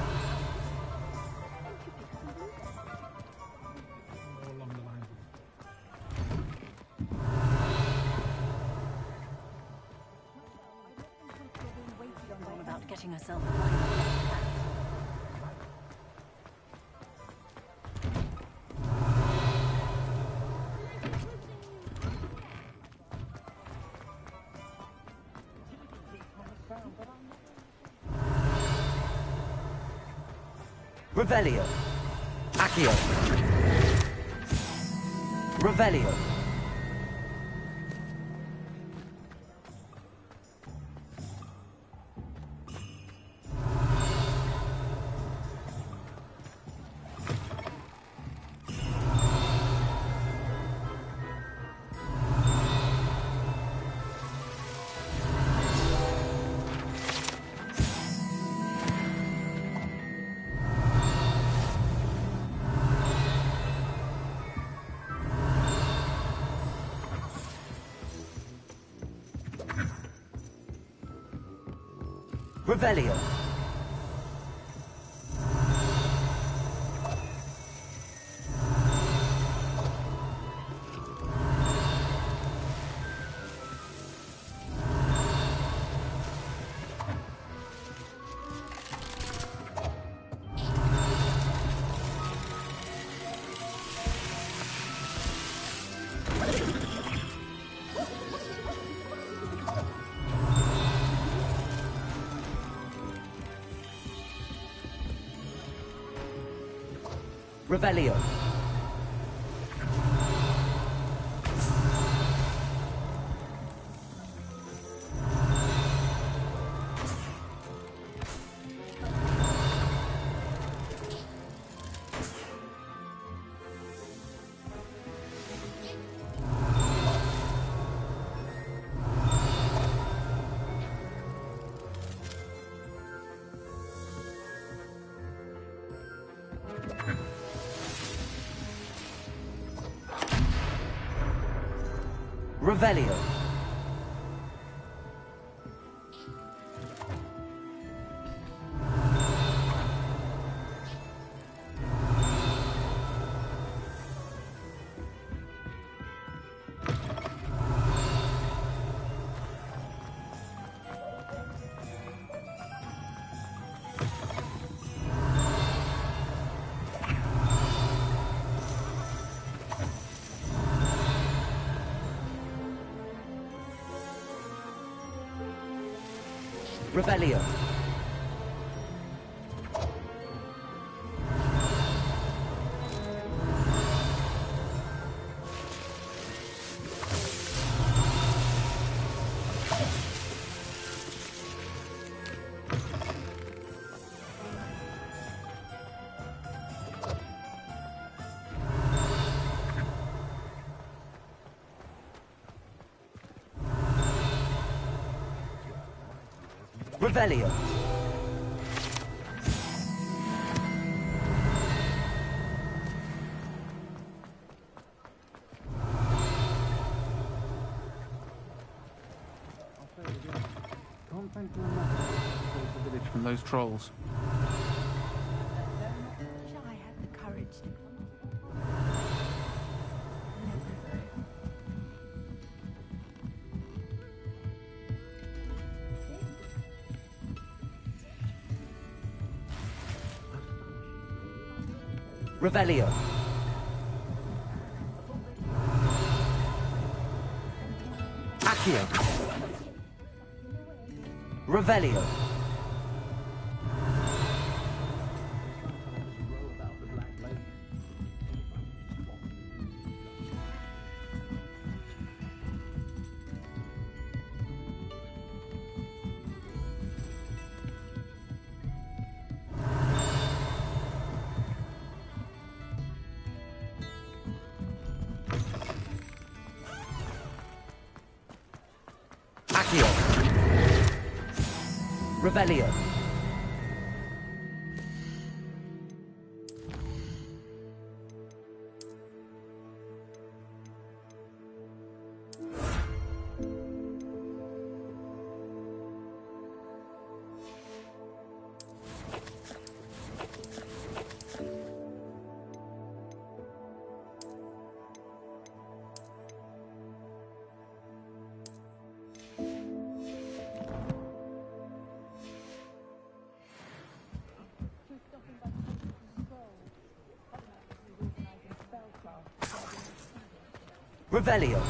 About getting herself. Revelio. Accio. Revelio. Revelio. Revelio. Revelio. Revelio. Revelio. From those trolls. I had the courage to Revelio. Accio. Revelio. Accio. Revelio. Revelio.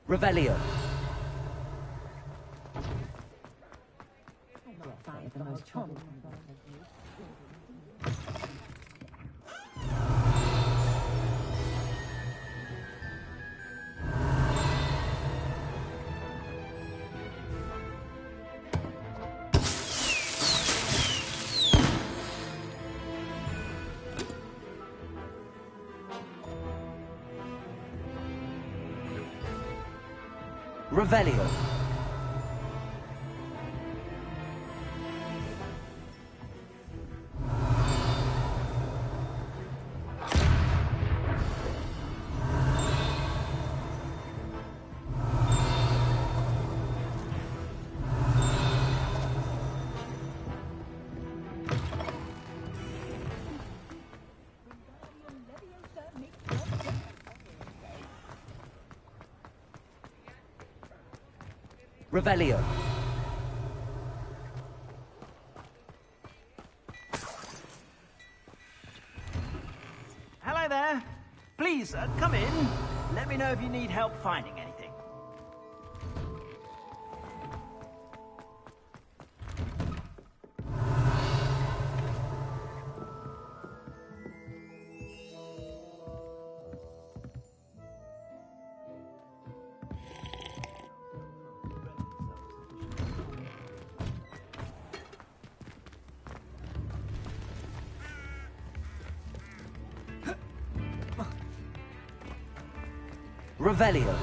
Revelio. Revelio. Revelio. Hello there. Please, come in. Let me know if you need help finding anything. Revelio.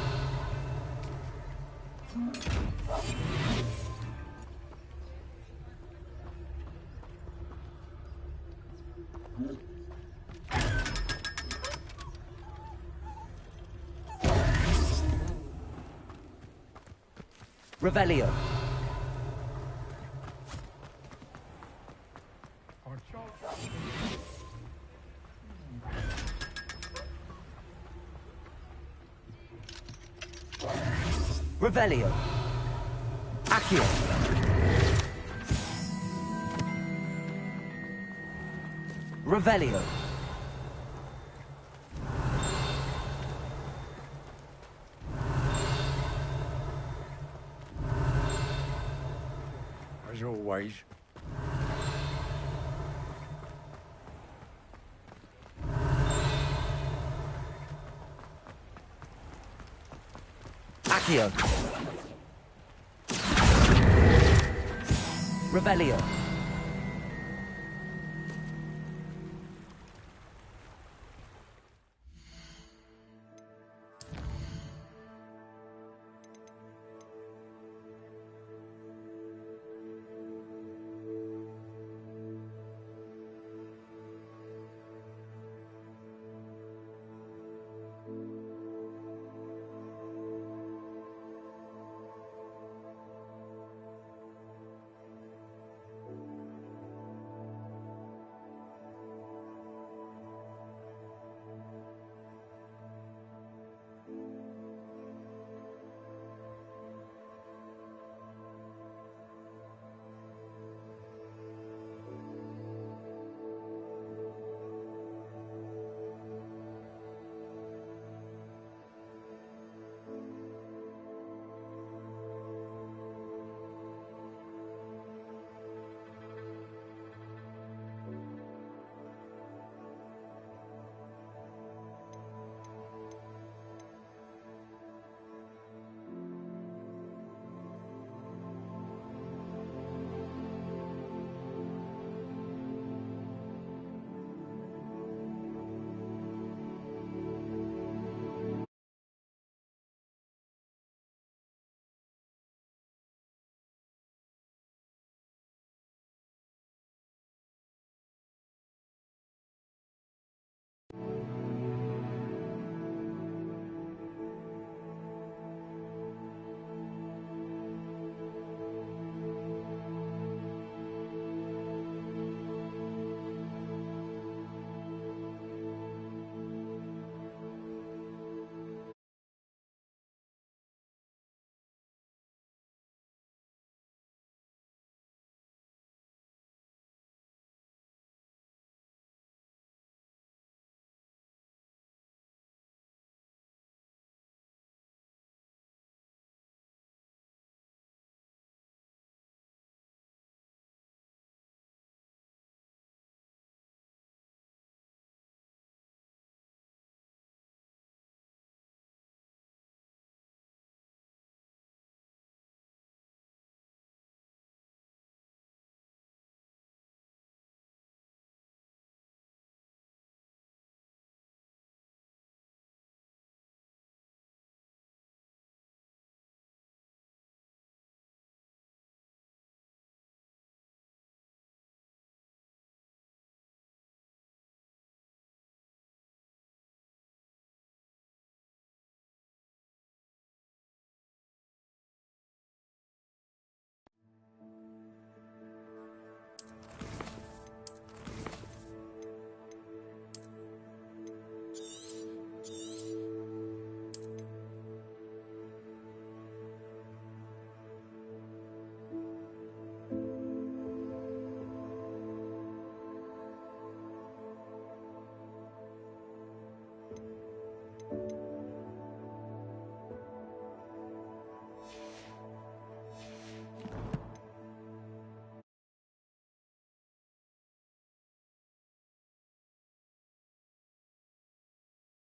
Revelio. Revelio. Accio. Revelio. As always. Accio. Revelio.